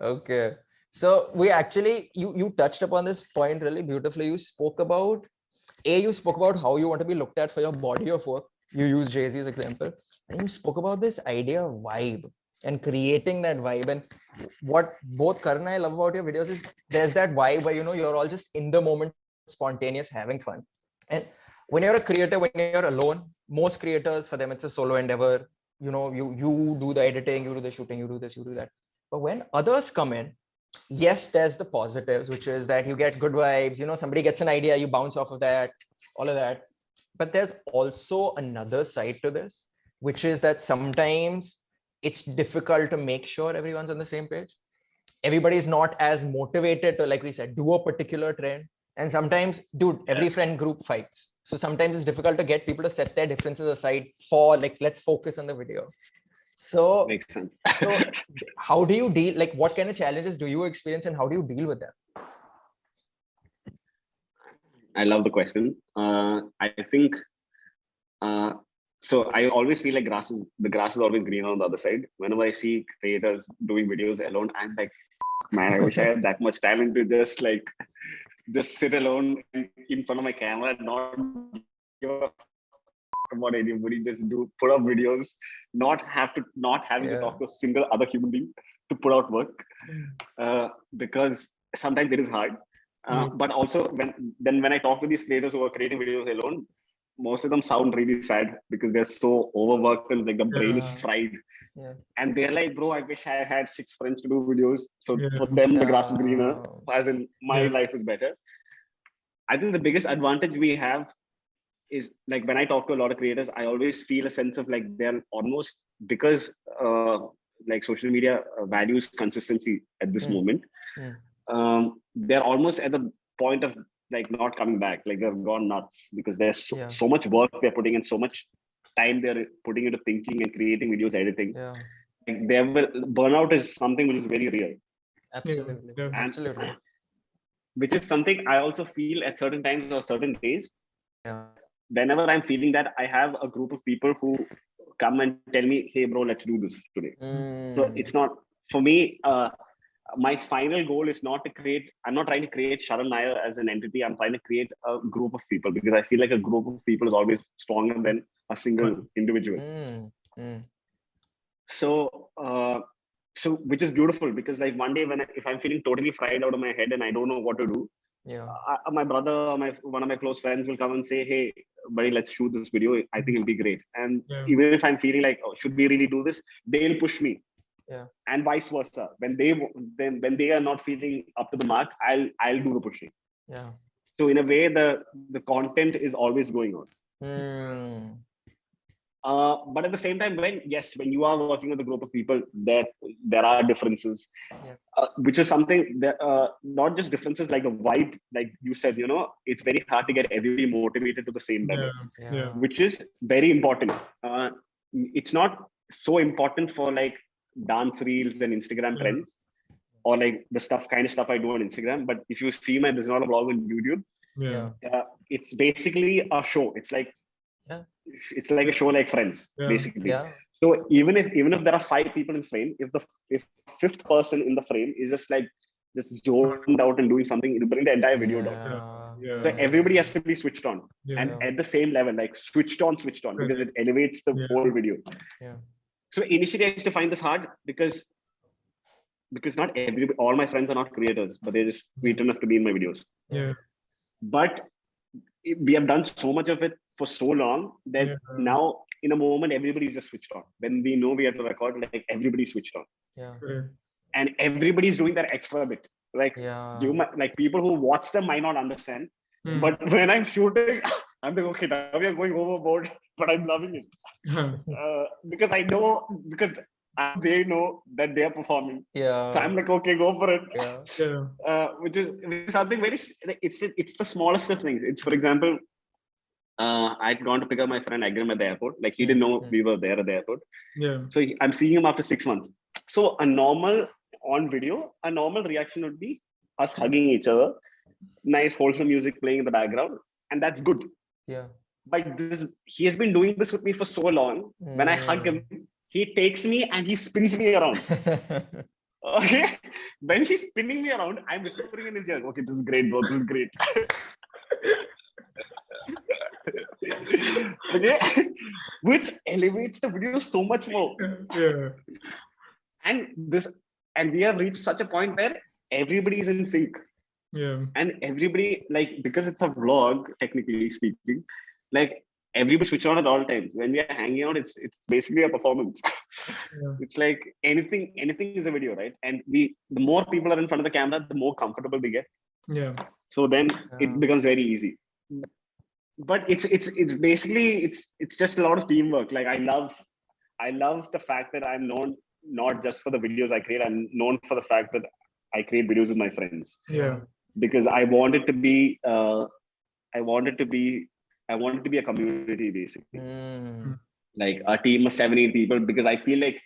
Okay. So we actually, you touched upon this point really beautifully. You spoke about how you want to be looked at for your body of work. You used Jay-Z's example. And you spoke about this idea of vibe and creating that vibe. And what both Karan and I love about your videos is there's that vibe where, you're all just in the moment, spontaneous, having fun. And when you're a creator, when you're alone, most creators, for them, it's a solo endeavor. You do the editing, you do the shooting, you do this, you do that. But when others come in, yes, there's the positives, which is that you get good vibes, somebody gets an idea, you bounce off of that, all of that. But there's also another side to this, which is that sometimes it's difficult to make sure everyone's on the same page. Everybody's not as motivated to, like we said, do a particular trend. And sometimes, dude, every friend group fights. So sometimes it's difficult to get people to set their differences aside for, like, let's focus on the video. So makes sense. So how do you deal, like, what kind of challenges do you experience and how do you deal with them? I love the question. I think, so I always feel like the grass is always greener on the other side. Whenever I see creators doing videos alone, I'm like, man, I wish I had that much talent to just sit alone in front of my camera and not give a about anybody, just put up videos, not having to talk to a single other human being to put out work, because sometimes it is hard. But also when I talk to these creators who are creating videos alone, most of them sound really sad because they're so overworked and like the brain is fried. And they're like, bro, I wish I had 6 friends to do videos. So for them, the grass is greener, as in my life is better. I think the biggest advantage we have is, like, when I talk to a lot of creators, I always feel a sense of like they're almost, because like social media values consistency at this moment, they're almost at the point of like not coming back. Like they've gone nuts because there's so much work they're putting in, so much time they're putting into thinking and creating videos, editing. Like burnout is something which is very real. Absolutely. Absolutely. Which is something I also feel at certain times or certain days. Whenever I'm feeling that, I have a group of people who come and tell me, hey bro, let's do this today. So it's not, for me, my final goal is not to create, I'm not trying to create Sharan Nair as an entity. I'm trying to create a group of people, because I feel like a group of people is always stronger than a single individual. So which is beautiful, because like one day if I'm feeling totally fried out of my head and I don't know what to do, my brother or one of my close friends will come and say, hey buddy, let's shoot this video, I think it'll be great. And even if I'm feeling like, oh, should we really do this, they'll push me. And vice versa. When they are not feeling up to the mark, I'll do the pushing. So in a way, the content is always going on. But at the same time, when you are working with a group of people, there are differences, which is something that not just differences like a vibe, like you said, it's very hard to get everybody motivated to the same level, which is very important. It's not so important for like dance reels and Instagram trends, or like the kind of stuff I do on Instagram. But if you see my business blog on YouTube, it's basically a show. It's like a show like Friends, basically. So even if there are 5 people in frame, if 5th person in the frame is just zoned out and doing something, it'll bring the entire video down. So everybody has to be switched on, and at the same level, like switched on, because it elevates the whole video. So initially I used to find this hard because not all my friends are not creators, but they're just sweet enough to be in my videos. But we have done so much of it for so long that now in a moment everybody's just switched on. When we know we have to record, like everybody's switched on. And everybody's doing that extra bit. Like like people who watch them might not understand, but when I'm shooting, I'm like, okay, now we are going overboard, but I'm loving it. because they know that they are performing. Yeah. So I'm like, okay, go for it. Yeah. Which is something very. It's the smallest of things. It's, for example, I'd gone to pick up my friend Agram at the airport. Like, he didn't know we were there at the airport. Yeah. So I'm seeing him after 6 months. So a normal reaction would be us hugging each other, nice wholesome music playing in the background, and that's good. Yeah. But he has been doing this with me for so long. When I hug him, he takes me and he spins me around. Okay, when he's spinning me around, I'm whispering in his ear, okay, this is great, bro, this is great. Okay, which elevates the video so much more. Yeah. And we have reached such a point where everybody is in sync. Yeah. And everybody, like, because it's a vlog, technically speaking, like, everybody switch on at all times. When we are hanging out, it's basically a performance. Yeah. It's like anything is a video, right? And the more people are in front of the camera, the more comfortable they get. Yeah. So then it becomes very easy. But it's basically it's just a lot of teamwork. Like, I love the fact that I'm known not just for the videos I create. I'm known for the fact that I create videos with my friends. Yeah. Because I want it to be a community, basically. Like a team of 7-8 people, because I feel like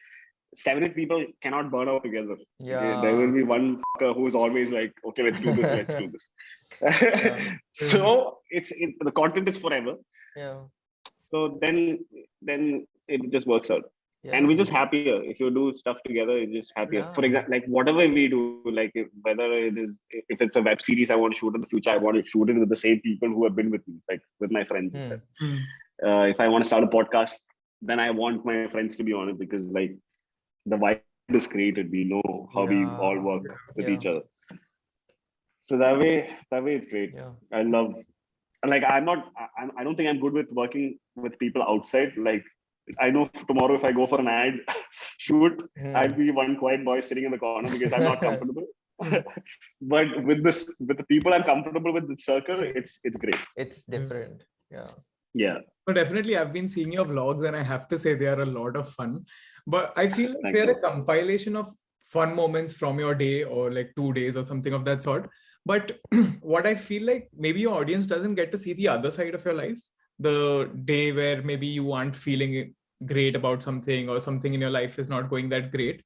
7-8 people cannot burn out together. Yeah. Okay? There will be one fucker who's always like, okay, let's do this, let's do this. So the content is forever. Yeah. So then it just works out. Yeah. And we're just happier if you do stuff together. It's just happier. Yeah. For example, like whatever we do, like if it's a web series I want to shoot in the future, I want to shoot it with the same people who have been with me, like with my friends. If I want to start a podcast, then I want my friends to be on it, because like the vibe is created. We know how we all work with each other. So that way it's great. Yeah. I love. Like, I don't think I'm good with working with people outside. Like, I know tomorrow if I go for an ad shoot, I'd be one quiet boy sitting in the corner because I'm not comfortable. But with the people I'm comfortable with, the circle, it's great. It's different. Yeah. Yeah. So definitely, I've been seeing your vlogs, and I have to say they are a lot of fun. But I feel like Thank they're you. a compilation of fun moments from your day, or like 2 days or something of that sort. But what I feel like, maybe your audience doesn't get to see the other side of your life, the day where maybe you aren't feeling great about something, or something in your life is not going that great.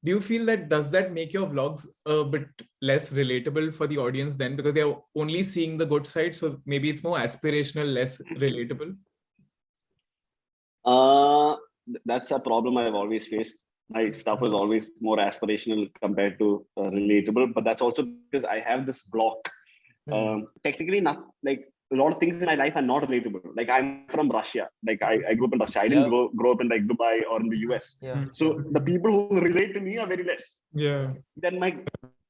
Do you feel that, does that make your vlogs a bit less relatable for the audience then, because they're only seeing the good side? So maybe it's more aspirational, less relatable. That's a problem I've always faced. My stuff was always more aspirational compared to relatable, but that's also because I have this block. Technically, not like a lot of things in my life are not relatable. Like, I'm from Russia. Like, I grew up in Russia. I didn't grow up in like Dubai or in the US. Yeah. So the people who relate to me are very less. Yeah. Then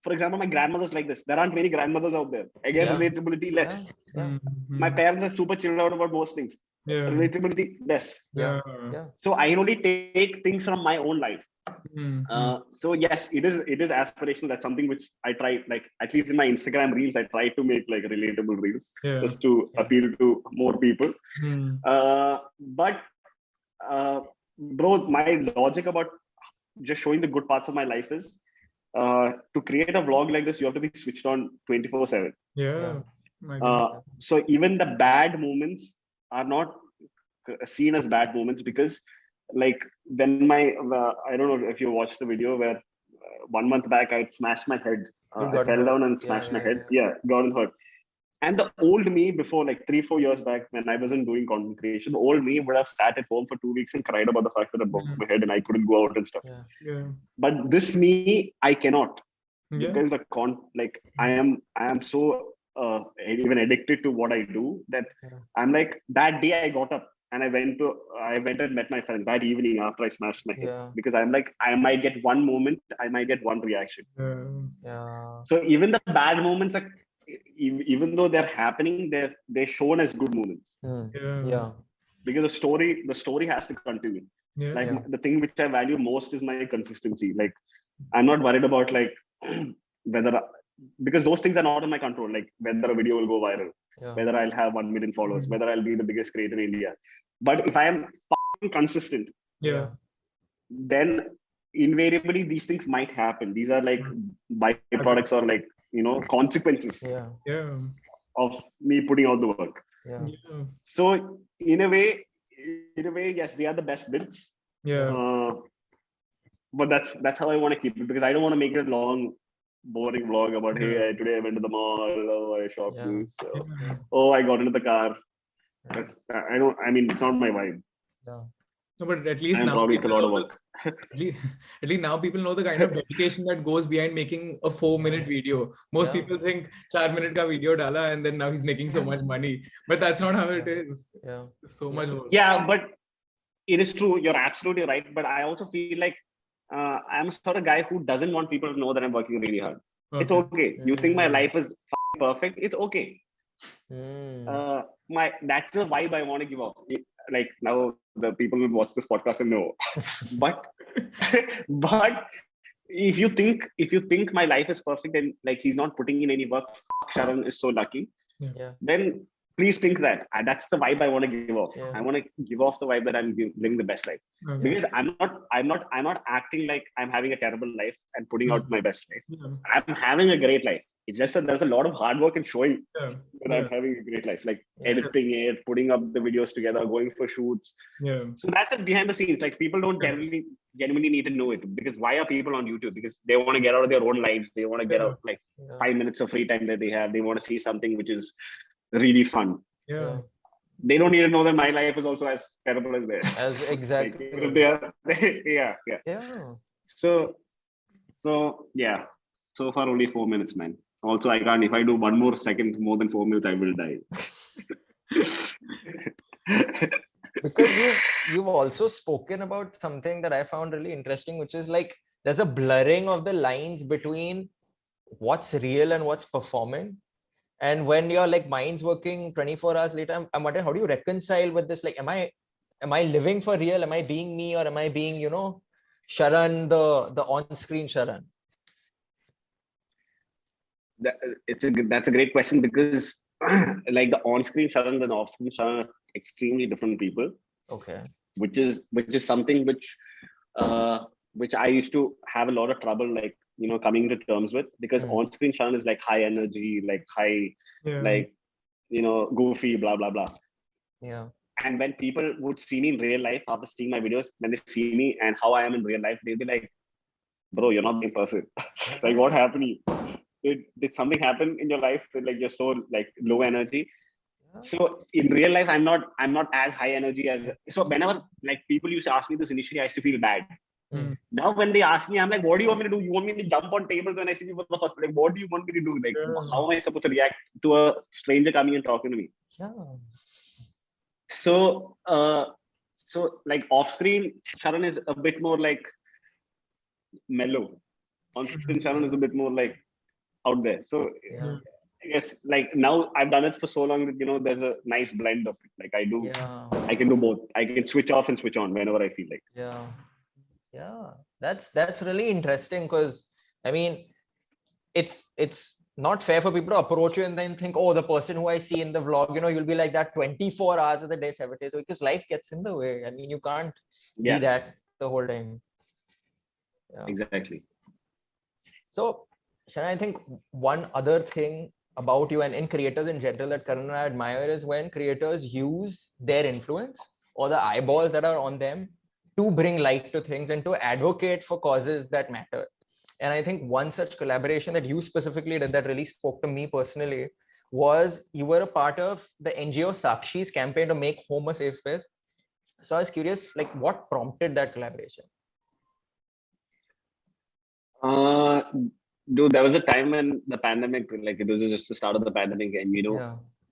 for example, my grandmother's like this. There aren't many grandmothers out there. Again, relatability less. Yeah. My parents are super chilled out about most things. Yeah. Relatability less. Yeah. So I only take things from my own life. So yes, it is aspirational. That's something which I try, like, at least in my Instagram reels, I try to make like relatable reels just to appeal to more people. But bro, my logic about just showing the good parts of my life is, to create a vlog like this, you have to be switched on 24/7. Yeah. So even the bad moments are not seen as bad moments, because like when I don't know if you watched the video where 1 month back I smashed my head. I fell down and smashed my head. Yeah, gotten hurt. And the old me before, like 3-4 years back, when I wasn't doing content creation, the old me would have sat at home for 2 weeks and cried about the fact that I broke my head and I couldn't go out and stuff. But this me, I cannot, because I am so even addicted to what I do that I'm like, that day I got up and I went and met my friends that evening after I smashed my head, because I'm like, I might get one moment, I might get one reaction. So even the bad moments are, even though they're happening, they're shown as good moments. Because the story has to continue. The thing which I value most is my consistency. Like, I'm not worried about like whether, because those things are not in my control, like whether a video will go viral, whether I'll have 1 million followers, whether I'll be the biggest creator in India. But if I am consistent, then invariably these things might happen. These are like byproducts or like, consequences of me putting out the work. So in a way, yes, they are the best bits. But that's how I want to keep it, because I don't want to make it a long, boring vlog about today I went to the mall, I shopped this, I got into the car. It's not my vibe. No, but at least and now probably it's a lot of work. At least now people know the kind of dedication that goes behind making a 4-minute video. Most people think 4-minute ka video dala and then now he's making so much money. But that's not how it is. So much work. Yeah, but it is true. You're absolutely right. But I also feel like I'm a sort of guy who doesn't want people to know that I'm working really hard. It's okay. You think my life is perfect? It's okay. That's the vibe I want to give off. Like now the people will watch this podcast and know. but if you think my life is perfect and like he's not putting in any work, Sharan is so lucky. Then please think that that's the vibe I want to give off. I want to give off the vibe that I'm living the best life. Because I'm not acting like I'm having a terrible life and putting out my best life. I'm having a great life. It's just that there's a lot of hard work in showing that I'm having a great life, like editing it, putting up the videos together, going for shoots. So that's just behind the scenes. Like people don't genuinely need to know it, because why are people on YouTube? Because they want to get out of their own lives. They want to get out like 5 minutes of free time that they have. They want to see something which is really fun. They don't need to know that my life is also as terrible as theirs. As exactly. Like, they are, So yeah. So far only 4 minutes, man. Also, I can't. If I do one more second more than 4 minutes, I will die. Because you've also spoken about something that I found really interesting, which is like there's a blurring of the lines between what's real and what's performing. And when your like mind's working 24 hours later, I'm wondering, how do you reconcile with this? Like, am I living for real? Am I being me, or am I being, Sharan, the on-screen Sharan? That's a great question, because like the on-screen Sharan and the off-screen Sharan are extremely different people. Okay. Which is something which I used to have a lot of trouble, like, coming to terms with, because on-screen Sharan is like high energy, like high, like, goofy, blah, blah, blah. Yeah. And when people would see me in real life after seeing my videos, when they see me and how I am in real life, they'll be like, bro, you're not the same person. Like, what happened to you? Did something happen in your life that like you're so like low energy? So in real life, I'm not as high energy as. So whenever like people used to ask me this initially, I used to feel bad. Now when they ask me, I'm like, what do you want me to do? You want me to jump on tables when I see you for the first time? Like, what do you want me to do? Like, how am I supposed to react to a stranger coming and talking to me? So like off-screen, Sharan is a bit more like mellow. On-screen, Sharan is a bit more like out there. So I guess like now I've done it for so long that there's a nice blend of it. Like I can do both. I can switch off and switch on whenever I feel like. That's really interesting, because I mean it's not fair for people to approach you and then think, oh, the person who I see in the vlog, you'll be like that 24 hours of the day, 7 days, because life gets in the way. I mean, you can't be that the whole time. Exactly. So Sharan, I think one other thing about you and in creators in general that Karan and I admire is when creators use their influence or the eyeballs that are on them to bring light to things and to advocate for causes that matter. And I think one such collaboration that you specifically did that really spoke to me personally was you were a part of the NGO Sakshi's campaign to make home a safe space. So I was curious, like, what prompted that collaboration? Dude, there was a time when the pandemic, like it was just the start of the pandemic, and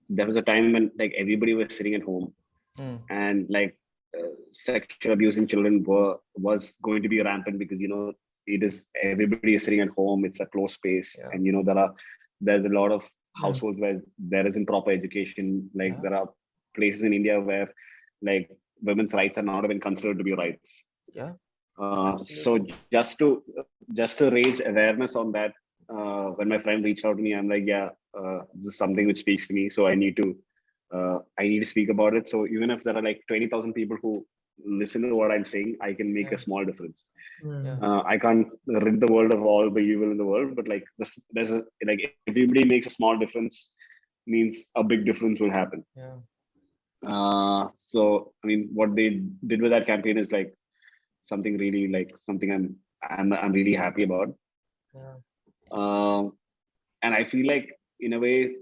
there was a time when like everybody was sitting at home, and like sexual abuse in children was going to be rampant, because it is, everybody is sitting at home, it's a closed space, and there's a lot of households where there isn't proper education. Like there are places in India where like women's rights are not even considered to be rights. So just to raise awareness on that, when my friend reached out to me, I'm like, this is something which speaks to me, so I need to speak about it. So even if there are like 20,000 people who listen to what I'm saying, I can make a small difference. Yeah. I can't rid the world of all the evil in the world, but like there's a, like if everybody makes a small difference, means a big difference will happen. So I mean, what they did with that campaign is like something really like something I'm really happy about. And I feel like in a way,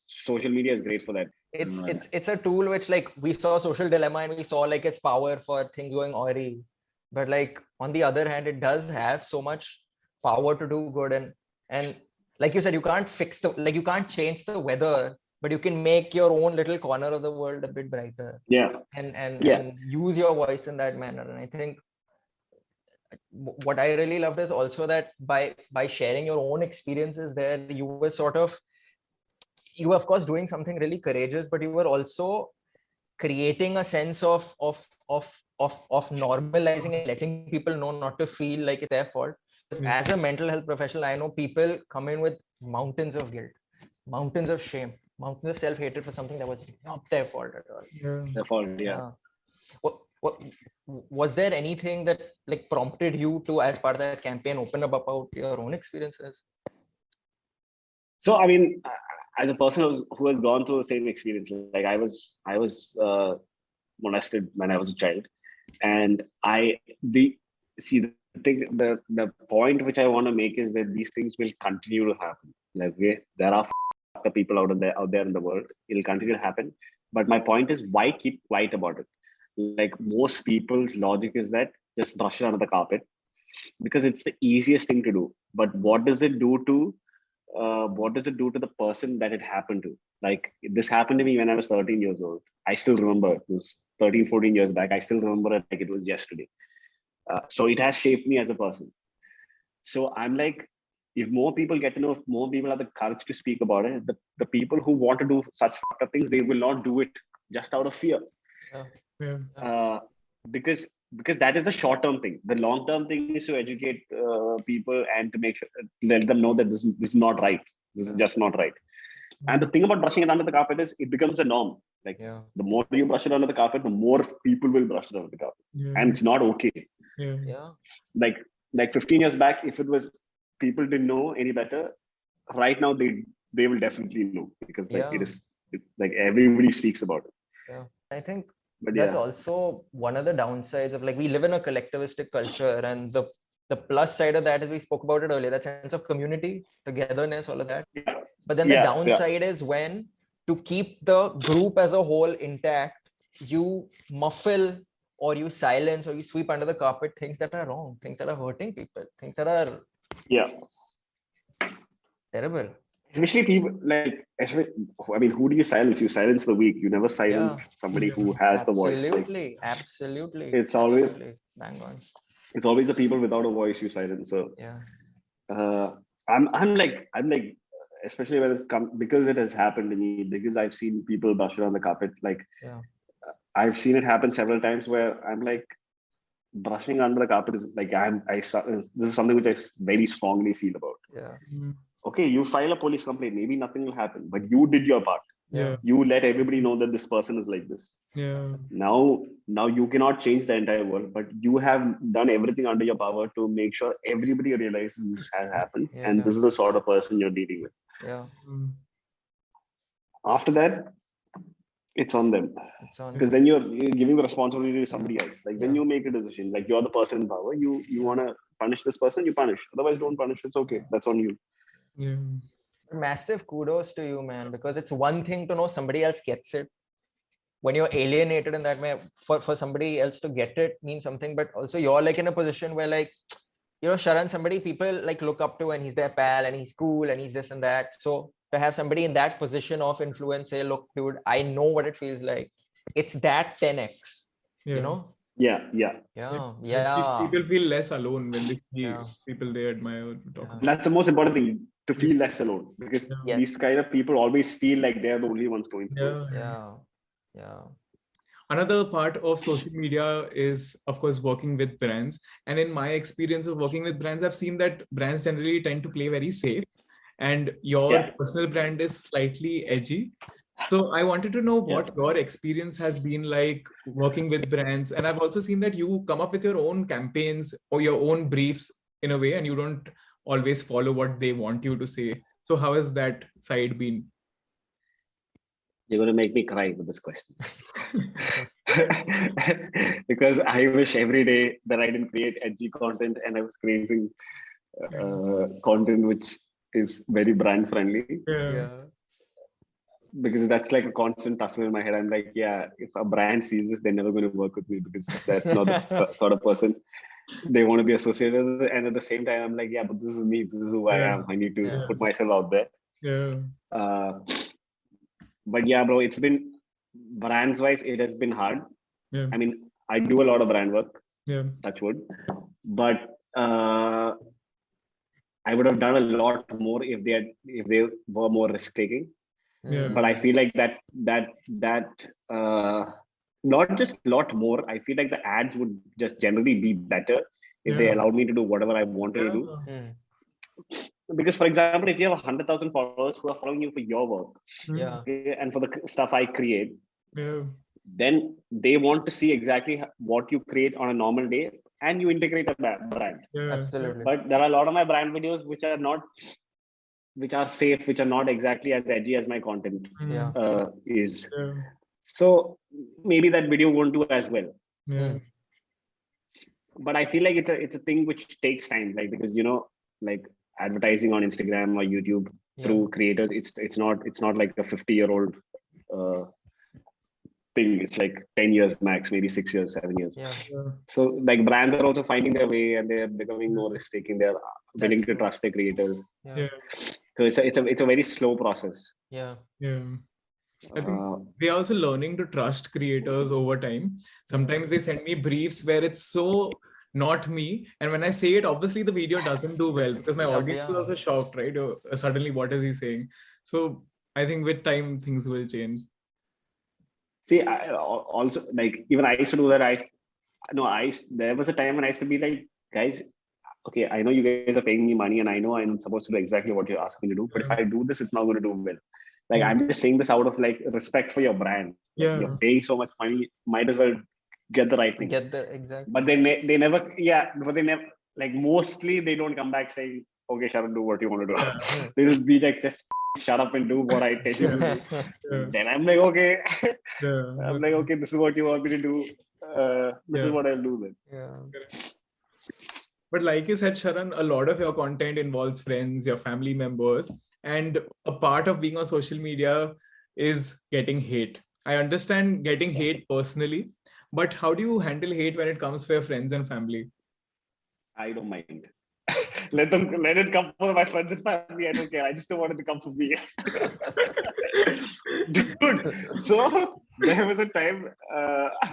social media is great for that. It's a tool which, like, we saw Social Dilemma and we saw like its power for things going awry, but like on the other hand, it does have so much power to do good. And like you said, you can't you can't change the weather, but you can make your own little corner of the world a bit brighter. And use your voice in that manner. And I think what I really loved is also that by sharing your own experiences there, you were of course doing something really courageous, but you were also creating a sense of normalizing and letting people know not to feel like it's their fault. As a mental health professional, I know people come in with mountains of guilt, mountains of shame, mountains of self-hatred for something that was not their fault at all. Their fault, What was there anything that like prompted you to, as part of that campaign, open up about your own experiences? So I mean, as a person who has gone through the same experience, like I was molested when I was a child, and the point which I want to make is that these things will continue to happen. Like there are people out there in the world. It'll continue to happen. But my point is, why keep quiet about it? Like most people's logic is that just brush it under the carpet because it's the easiest thing to do. But what does it do to the person that it happened to? Like this happened to me when I was 13 years old. I still remember it was 13, 14 years back. I still remember it like it was yesterday. So it has shaped me as a person. So I'm like, if more people get to know, if more people have the courage to speak about it, the people who want to do such fucked up things, they will not do it just out of fear. Because that is the short-term thing. The long-term thing is to educate people and to make sure, let them know that this is not right. This is just not right. And the thing about brushing it under the carpet is it becomes a norm. Like the more you brush it under the carpet, the more people will brush it under the carpet, and it's not okay. Like 15 years back, if it was people didn't know any better, right now they will definitely know because like everybody speaks about it. I think that's also one of the downsides of, like, we live in a collectivistic culture, and the plus side of that is, we spoke about it earlier, that sense of community, togetherness, all of that. But then the downside is when, to keep the group as a whole intact, you muffle or you silence or you sweep under the carpet things that are wrong, things that are hurting people, things that are terrible. Especially people like, I mean, who do you silence? You silence the weak. You never silence somebody who has the voice. Absolutely. It's always bang on. It's always the people without a voice you silence. So I'm like, especially when it comes, because it has happened to me, because I've seen people brush it on the carpet. Like I've seen it happen several times where I'm like, brushing under the carpet is like this is something which I very strongly feel about. Okay, you file a police complaint, maybe nothing will happen, but you did your part. You let everybody know that this person is like this. Now you cannot change the entire world, but you have done everything under your power to make sure everybody realizes this has happened, and this is the sort of person you're dealing with. After that, it's on them, because then you're giving the responsibility to somebody else. Like when you make a decision, like you're the person in power, you want to punish this person, you punish. Otherwise, don't punish. It's okay. That's on you. Massive kudos to you, man, because it's one thing to know somebody else gets it. When you're alienated in that way, for somebody else to get it means something, but also you're like in a position where, like, you know, Sharan, somebody people like look up to, and he's their pal and he's cool and he's this and that. So to have somebody in that position of influence say, look, dude, I know what it feels like. It's that 10x, you know? People feel less alone when they see people they admire. That's the most important thing, to feel less alone, because these kind of people always feel like they're the only ones going through. Another part of social media is, of course, working with brands. And in my experience of working with brands, I've seen that brands generally tend to play very safe. And your personal brand is slightly edgy. So I wanted to know what your experience has been like working with brands. And I've also seen that you come up with your own campaigns or your own briefs in a way, and you don't always follow what they want you to say. So how has that side been? You're going to make me cry with this question. Because I wish every day that I didn't create edgy content and I was creating content which is very brand friendly. Because that's like a constant tussle in my head. I'm like, yeah, if a brand sees this, they're never going to work with me because that's not the sort of person they want to be associated with. And at the same time, I'm like, yeah, but this is me. This is who I am. I need to put myself out there. But yeah, bro, it's been brands wise, it has been hard. I mean, I do a lot of brand work, touch wood, but I would have done a lot more if they were more risk taking. But I feel like that not just a lot more. I feel like the ads would just generally be better if they allowed me to do whatever I wanted to do. Because, for example, if you have 100,000 followers who are following you for your work, and for the stuff I create, then they want to see exactly what you create on a normal day, and you integrate a brand. Absolutely. But there are a lot of my brand videos which are safe, which are not exactly as edgy as my content is. So maybe that video won't do as well. But I feel like it's a thing which takes time, like, because like advertising on Instagram or YouTube through creators, it's not like a 50-year-old thing. It's like 10 years max, maybe 6 years, 7 years. So like brands are also finding their way and they're becoming more risk taking. They're willing to trust their creators. So it's a very slow process. I think they're also learning to trust creators over time. Sometimes they send me briefs where it's so not me, and when I say it, obviously the video doesn't do well because my audience is also shocked, right? Suddenly, what is he saying? So I think with time things will change. See, I also, like, even I used to do that. There was a time when I used to be like, guys, okay, I know you guys are paying me money and I know I'm supposed to do exactly what you're asking me to do, but if I do this, it's not going to do well. Like, I'm just saying this out of like respect for your brand. Like, you're paying so much money, might as well get the right thing. Exactly. But they never, like, mostly they don't come back saying, okay, Sharan, do what you want to do. They'll be like, just shut up and do what I tell you to do. Then I'm like, okay. I'm like, okay, this is what you want me to do. This is what I'll do then. But like you said, Sharan, a lot of your content involves friends, your family members, and a part of being on social media is getting hate. I understand getting hate personally, but how do you handle hate when it comes for your friends and family? I don't mind. Let it come for my friends and family. I don't care. I just don't want it to come for me. Dude, so there was a time.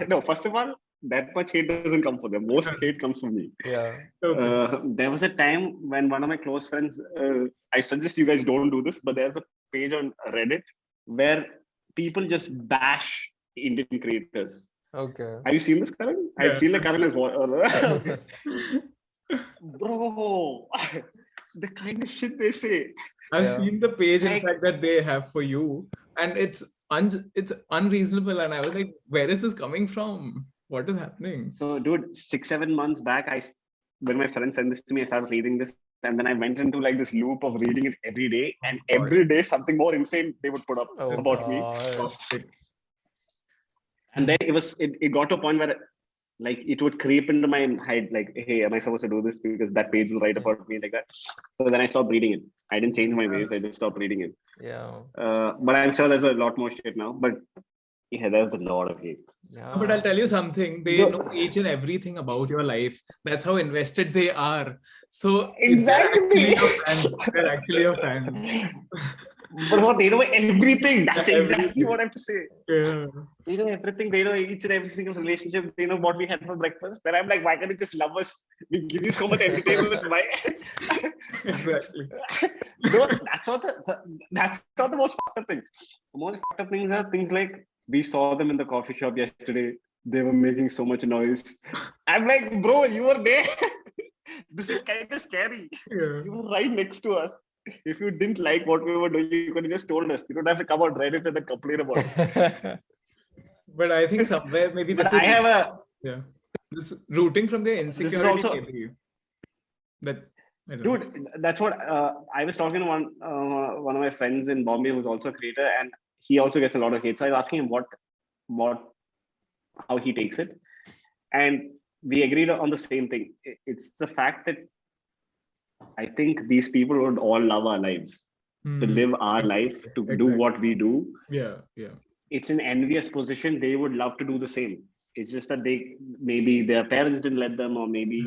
No, first of all, that much hate doesn't come for them. Most hate comes from me. There was a time when one of my close friends, I suggest you guys don't do this, but there's a page on Reddit where people just bash Indian creators. Have you seen this, Karan? I feel like Karan is bro, the kind of shit they say. I've seen the page, in fact, that they have for you, and it's unreasonable. And I was like, where is this coming from? What is happening? So, dude, 6-7 months back, when my friend sent this to me, I started reading this, and then I went into like this loop of reading it every day, and every day something more insane they would put up about me. And then it got to a point where, like, it would creep into my head, like, hey, am I supposed to do this? Because that page will write about me like that. So then I stopped reading it. I didn't change my ways. I just stopped reading it. But I'm sure there's a lot more shit now. But yeah, there's a lot of hate. But I'll tell you something. They know each and everything about your life. That's how invested they are. So exactly, they're actually your fans. But they know everything. That's exactly what I have to say. They know everything. They know each and every single relationship. They know what we had for breakfast. Then I'm like, why can't you just love us? We give you so much entertainment. Why? Exactly. No, that's not the most fucked up thing. The most fucked up things are things like, we saw them in the coffee shop yesterday. They were making so much noise. I'm like, bro, you were there. This is kind of scary. You were right next to us. if you didn't like what we were doing, you could have just told us. You don't have to come out Reddit and then complain about it. But I think somewhere maybe But this I is have a this rooting from their this is insecurity. also Maybe. That I don't know. dude. That's what I was talking to one of my friends in Bombay who's also a creator, and he also gets a lot of hate. So I was asking him how he takes it, and we agreed on the same thing. It's the fact that I think these people would all love our lives, to live our life, to do what we do. Yeah. It's an envious position. They would love to do the same. It's just that maybe their parents didn't let them, or maybe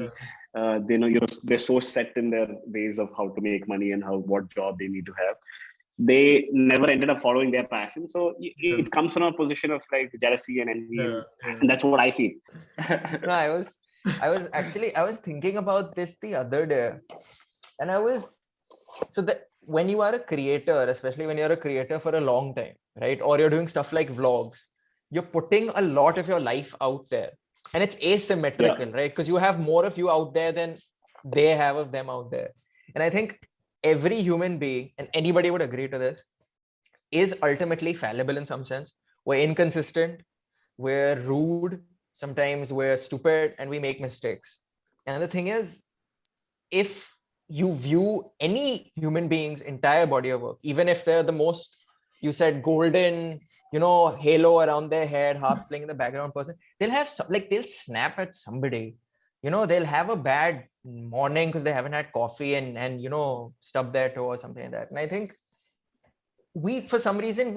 they know they're so set in their ways of how to make money and what job they need to have. They never ended up following their passion. So it comes from a position of like jealousy and envy, and that's what I feel. No, I was thinking about this the other day, and when you are a creator, especially when you're a creator for a long time, right? Or you're doing stuff like vlogs, you're putting a lot of your life out there, and it's asymmetrical, right? Because you have more of you out there than they have of them out there. And I think every human being, and anybody would agree to this, is ultimately fallible in some sense. We're inconsistent, we're rude, sometimes we're stupid, and we make mistakes. And the thing is, if you view any human being's entire body of work, even if they're the most, you said, golden, halo around their head, harps playing in the background person, they'll have they'll snap at somebody. They'll have a bad morning because they haven't had coffee and stub their toe or something like that. And I think for some reason,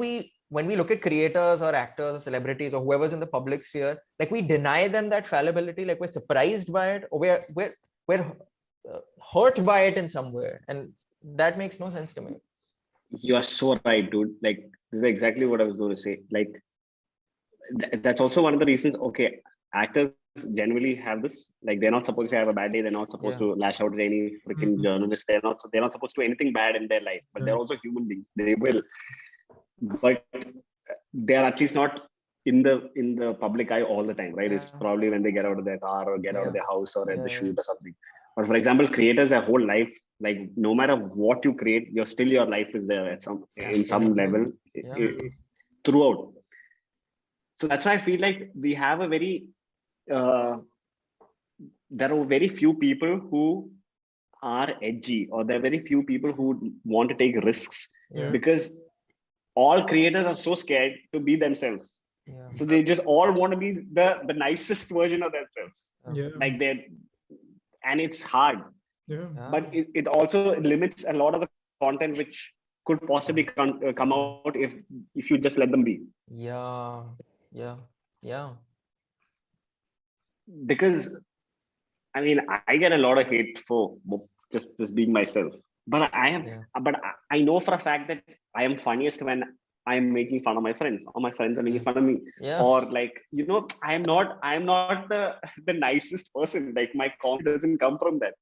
when we look at creators or actors or celebrities or whoever's in the public sphere, like we deny them that fallibility, like we're surprised by it, or we're hurt by it in some way, and that makes no sense to me. You are so right, dude. Like, this is exactly what I was going to say. Like, that's also one of the reasons. Okay, actors generally have this. Like, they're not supposed to have a bad day. They're not supposed to lash out at any freaking journalist. They're not supposed to do anything bad in their life. But they're also human beings. They will. But they're at least not in the public eye all the time, right? It's probably when they get out of their car or get out of their house or at the shoot or something. But for example, creators, their whole life, like no matter what you create, your life is there at some level throughout. So that's why I feel like we have a very there are very few people who are edgy, or there are very few people who want to take risks, because all creators are so scared to be themselves. So they just all want to be the nicest version of themselves. Like and it's hard. But it also limits a lot of the content which could possibly come out if you just let them be. Because I mean, I get a lot of hate for just being myself, but I know for a fact that I am funniest when I'm making fun of my friends, or my friends are making fun of me, or like, I'm not the nicest person. Like, my comedy doesn't come from that.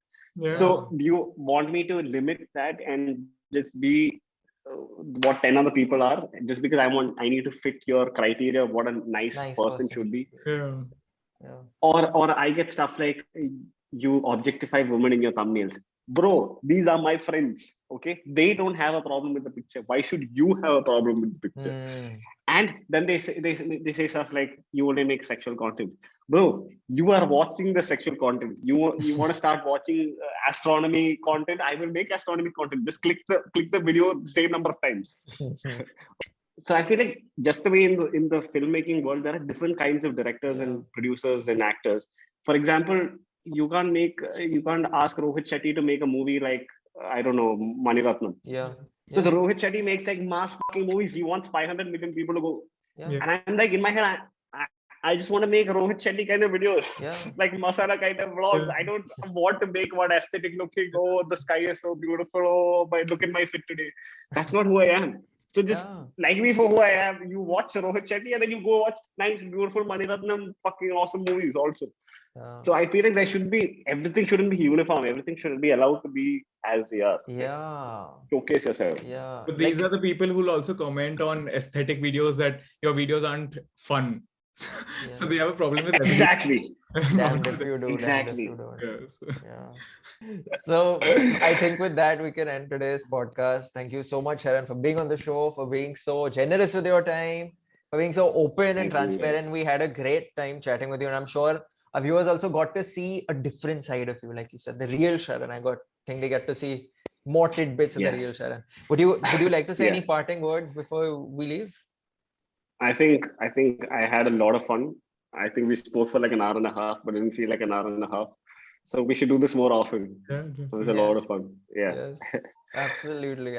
So do you want me to limit that and just be what 10 other people are, just because I need to fit your criteria of what a nice person should be? Or I get stuff like, you objectify women in your thumbnails. Bro, these are my friends. Okay, they don't have a problem with the picture. Why should you have a problem with the picture? And then they say stuff like, you only make sexual content. Bro, you are watching the sexual content. You want to start watching astronomy content? I will make astronomy content. Just click the video the same number of times. So I feel like just the way in the filmmaking world, there are different kinds of directors and producers and actors. For example, you can't ask Rohit Shetty to make a movie like, I don't know, Mani Ratnam. Because Rohit Shetty makes like mass fucking movies. He wants 500 million people to go. And I'm like, in my head, I just want to make Rohit Shetty kind of videos, like masala kind of vlogs. I don't want to make one aesthetic looking, oh, the sky is so beautiful, oh, look at my fit today. That's not who I am. So just like me for who I am. You watch Rohit Shetty and then you go watch nice, beautiful Mani Ratnam fucking awesome movies also. So I feel like everything shouldn't be uniform. Everything should be allowed to be as they are. Showcase yourself. But these are the people who will also comment on aesthetic videos that your videos aren't fun. So they have a problem with everything. Exactly. Damned if you do. Exactly. Damned if you don't. Yes. Yeah. So I think with that we can end today's podcast. Thank you so much, Sharan, for being on the show, for being so generous with your time, for being so open and Thank you, transparent. We had a great time chatting with you, and I'm sure our viewers also got to see a different side of you, like you said, the real Sharan. Think they get to see more tidbits of the real Yes. Sharan. Would you like to say any Yes. parting words before we leave? I think I had a lot of fun. I think we spoke for like an hour and a half, but it didn't feel like an hour and a half. So we should do this more often. Yeah, It was a lot of fun. Yeah. Yes. Absolutely.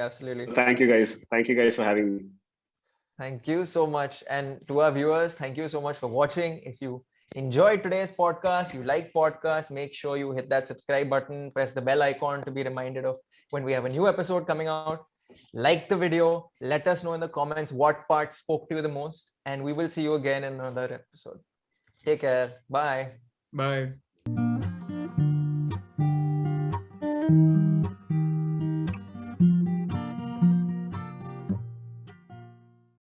Thank you guys. Thank you guys for having me. Thank you so much. And to our viewers, thank you so much for watching. If you enjoyed today's podcast, you like podcasts, make sure you hit that subscribe button, press the bell icon to be reminded of when we have a new episode coming out. Like the video, let us know in the comments what part spoke to you the most, and we will see you again in another episode. Take care. Bye. Bye.